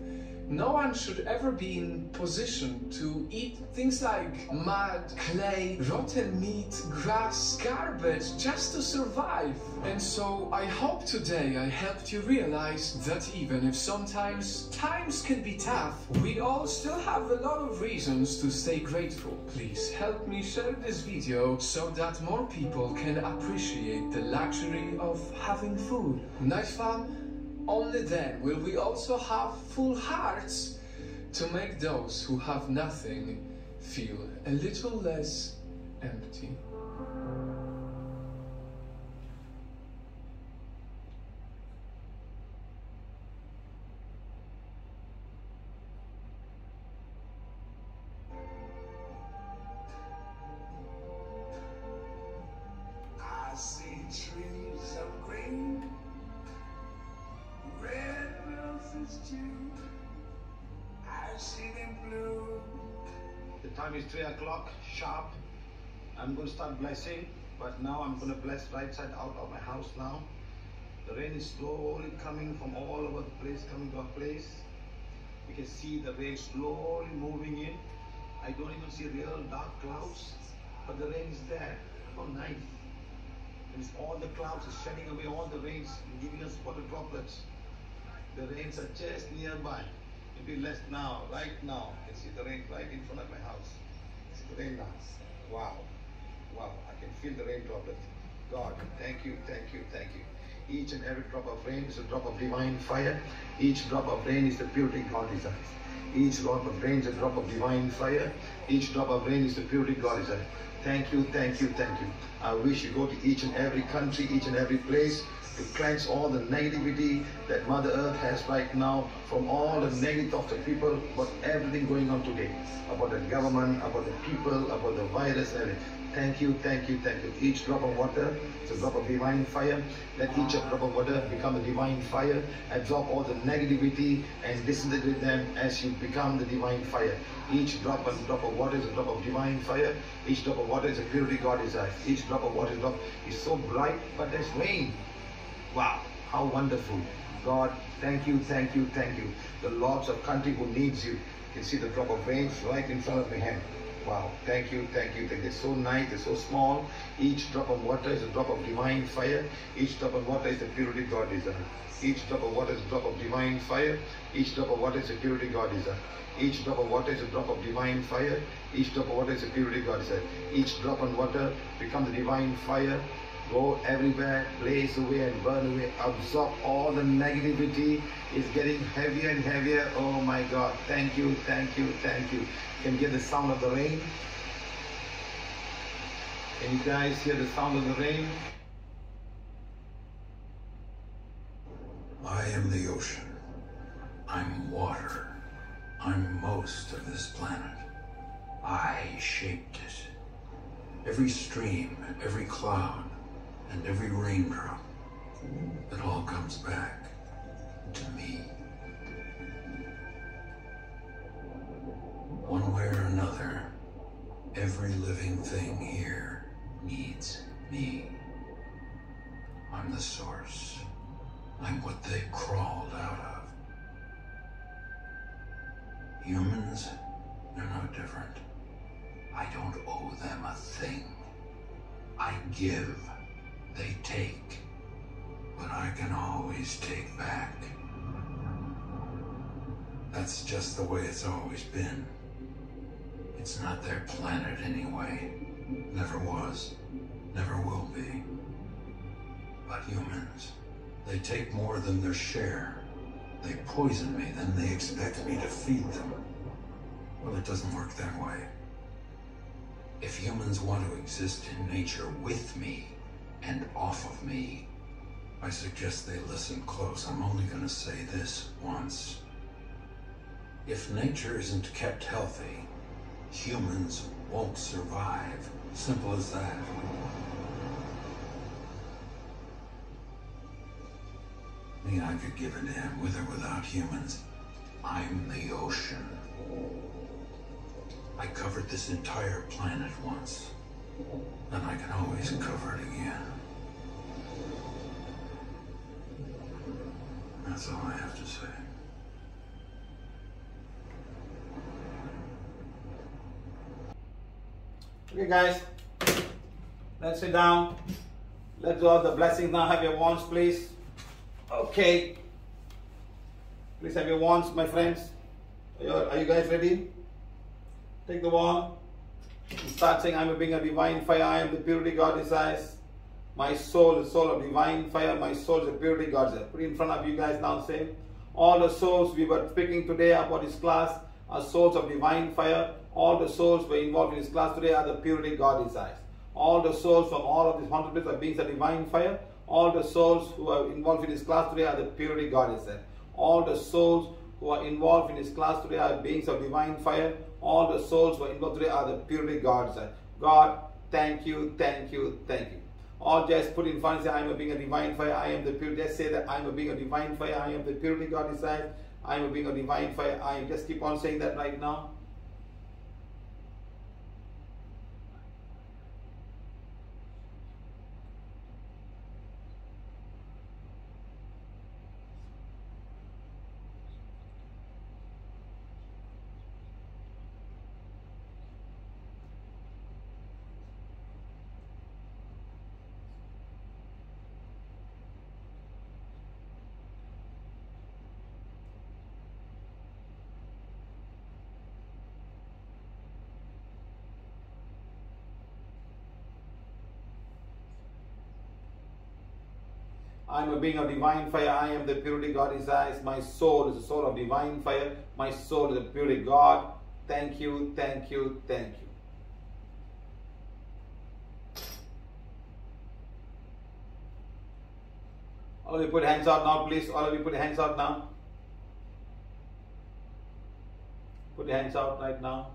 No one should ever be in position to eat things like mud, clay, rotten meat, grass, garbage, just to survive. And so I hope today I helped you realize that even if sometimes times can be tough, we all still have a lot of reasons to stay grateful. Please help me share this video so that more people can appreciate the luxury of having food. Nice fun? Only then will we also have full hearts to make those who have nothing feel a little less empty. I see trees of green, red roses too. I see them blue. The time is 3 o'clock sharp. I'm going to start blessing, but now I'm going to bless right side out of my house now. The rain is slowly coming from all over the place, coming to our place. You can see the rain slowly moving in. I don't even see real dark clouds, but the rain is there. How nice. And all the clouds are shedding away all the rains and giving us water droplets. The rains are just nearby. Maybe less now, right now. You can see the rain right in front of my house. See the rain now. Wow. Wow. I can feel the rain droplets. God, thank you, thank you, thank you. Each and every drop of rain is a drop of divine fire. Each drop of rain is the purity God desires. Each drop of rain is a drop of divine fire. Each drop of rain is the purity God desires. Thank you, thank you, thank you. I wish you go to each and every country, each and every place, to cleanse all the negativity that Mother Earth has right now, from all the negative thoughts of people about everything going on today, about the government, about the people, about the virus and everything. Thank you, thank you, thank you. Each drop of water is a drop of divine fire. Let each drop of water become a divine fire. Absorb all the negativity and disintegrate them as you become the divine fire. Each drop and drop of water is a drop of divine fire. Each drop of water is a purity God desires. Each drop of water is so bright, but there's rain. Wow, how wonderful. God, thank you, thank you, thank you. The lots of country who needs you. You can see the drop of rain right in front of my hand. Wow, thank you, thank you, thank you. They're so nice, they're so small. Each drop of water is a drop of divine fire. Each drop of water is the purity God desires. Each drop of water is a drop of divine fire. Each drop of water is the purity God desires. Each drop of water is a drop of divine fire. Each drop of water is a purity God desires. Each drop of water becomes the divine fire. Go everywhere, blaze away and burn away, absorb all the negativity. Is getting heavier and heavier. Oh my God, thank you, thank you, thank you. Can you hear the sound of the rain? Can you guys hear the sound of the rain? I am the ocean. I'm water. I'm most of this planet. I shaped it. Every stream, every cloud, and every raindrop, it all comes back to me. One way or another, every living thing here needs me. I'm the source. I'm what they crawled out of. Humans, they're no different. I don't owe them a thing. I give, they take, but I can always take back. That's just the way it's always been. It's not their planet anyway. Never was, never will be. But humans, they take more than their share. They poison me, then they expect me to feed them. Well, it doesn't work that way. If humans want to exist in nature with me and off of me, I suggest they listen close. I'm only going to say this once. If nature isn't kept healthy, humans won't survive. Simple as that. Me, I could give a damn with or without humans. I'm the ocean. I covered this entire planet once, and I can always cover it again. That's all I have to say. Okay guys, let's sit down. Let's do all the blessings now. Have your wands, please. Okay. Please have your wands, my friends. Are you guys ready? Take the wand. Start saying, I'm a being of divine fire. I am the purity God desires. My soul is soul of divine fire. My soul is the purity God desires. Put it in front of you guys now. Say, all the souls we were speaking today about this class are souls of divine fire. All the souls were involved in this class today are the purity God desires. All the souls from all of these 100 places are beings of divine fire. All the souls who are involved in this class today are the purity God desires. All the souls who are involved in this class today are beings of divine fire. All the souls who are involved today are the purity God desires. God, thank you, thank you, thank you. Or just put in front and say, I am a being of divine fire. I am the purity. Just say that I am a being of divine fire. I am the purity God desires. I am a being of divine fire. I just keep on saying that right now. I am a being of divine fire. I am the purity God desires. My soul is the soul of divine fire. My soul is the purity God. Thank you, thank you, thank you. All of you put hands out now, please. All of you put hands out now. Put your hands out right now.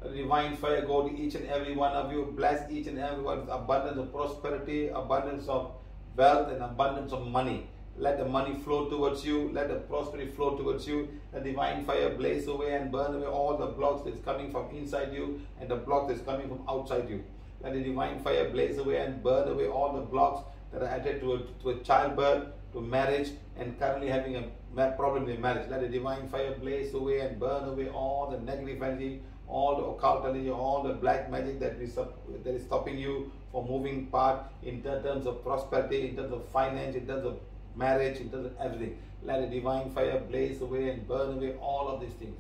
Let the divine fire go to each and every one of you. Bless each and every one with abundance of prosperity, abundance of wealth, and abundance of money. Let the money flow towards you. Let the prosperity flow towards you. The divine fire blaze away and burn away all the blocks that's coming from inside you and the block that's coming from outside you. Let the divine fire blaze away and burn away all the blocks that are attached to a childbirth, to marriage, and currently having a problem in marriage. Let the divine fire blaze away and burn away all the negative energy, all the occult energy, all the black magic that is stopping you from moving part in terms of prosperity, in terms of finance, in terms of marriage, in terms of everything. Let the divine fire blaze away and burn away all of these things.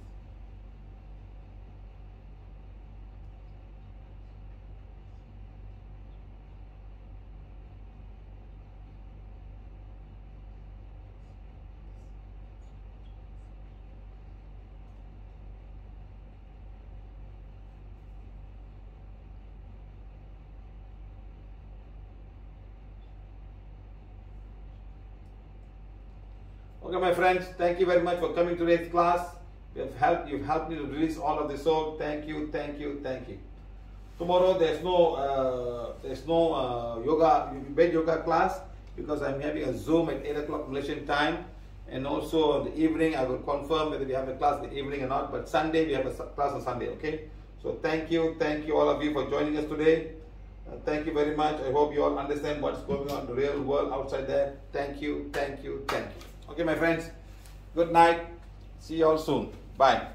Okay, my friends, thank you very much for coming to today's class. You've helped me to release all of the soul. Thank you, thank you, thank you. Tomorrow there's no bed yoga class because I'm having a Zoom at 8 o'clock Malaysian time, and also in the evening I will confirm whether we have a class in the evening or not. But Sunday we have a class on Sunday. Okay. So thank you all of you for joining us today. Thank you very much. I hope you all understand what's going on in the real world outside there. Thank you, thank you, thank you. Okay, my friends, good night. See you all soon. Bye.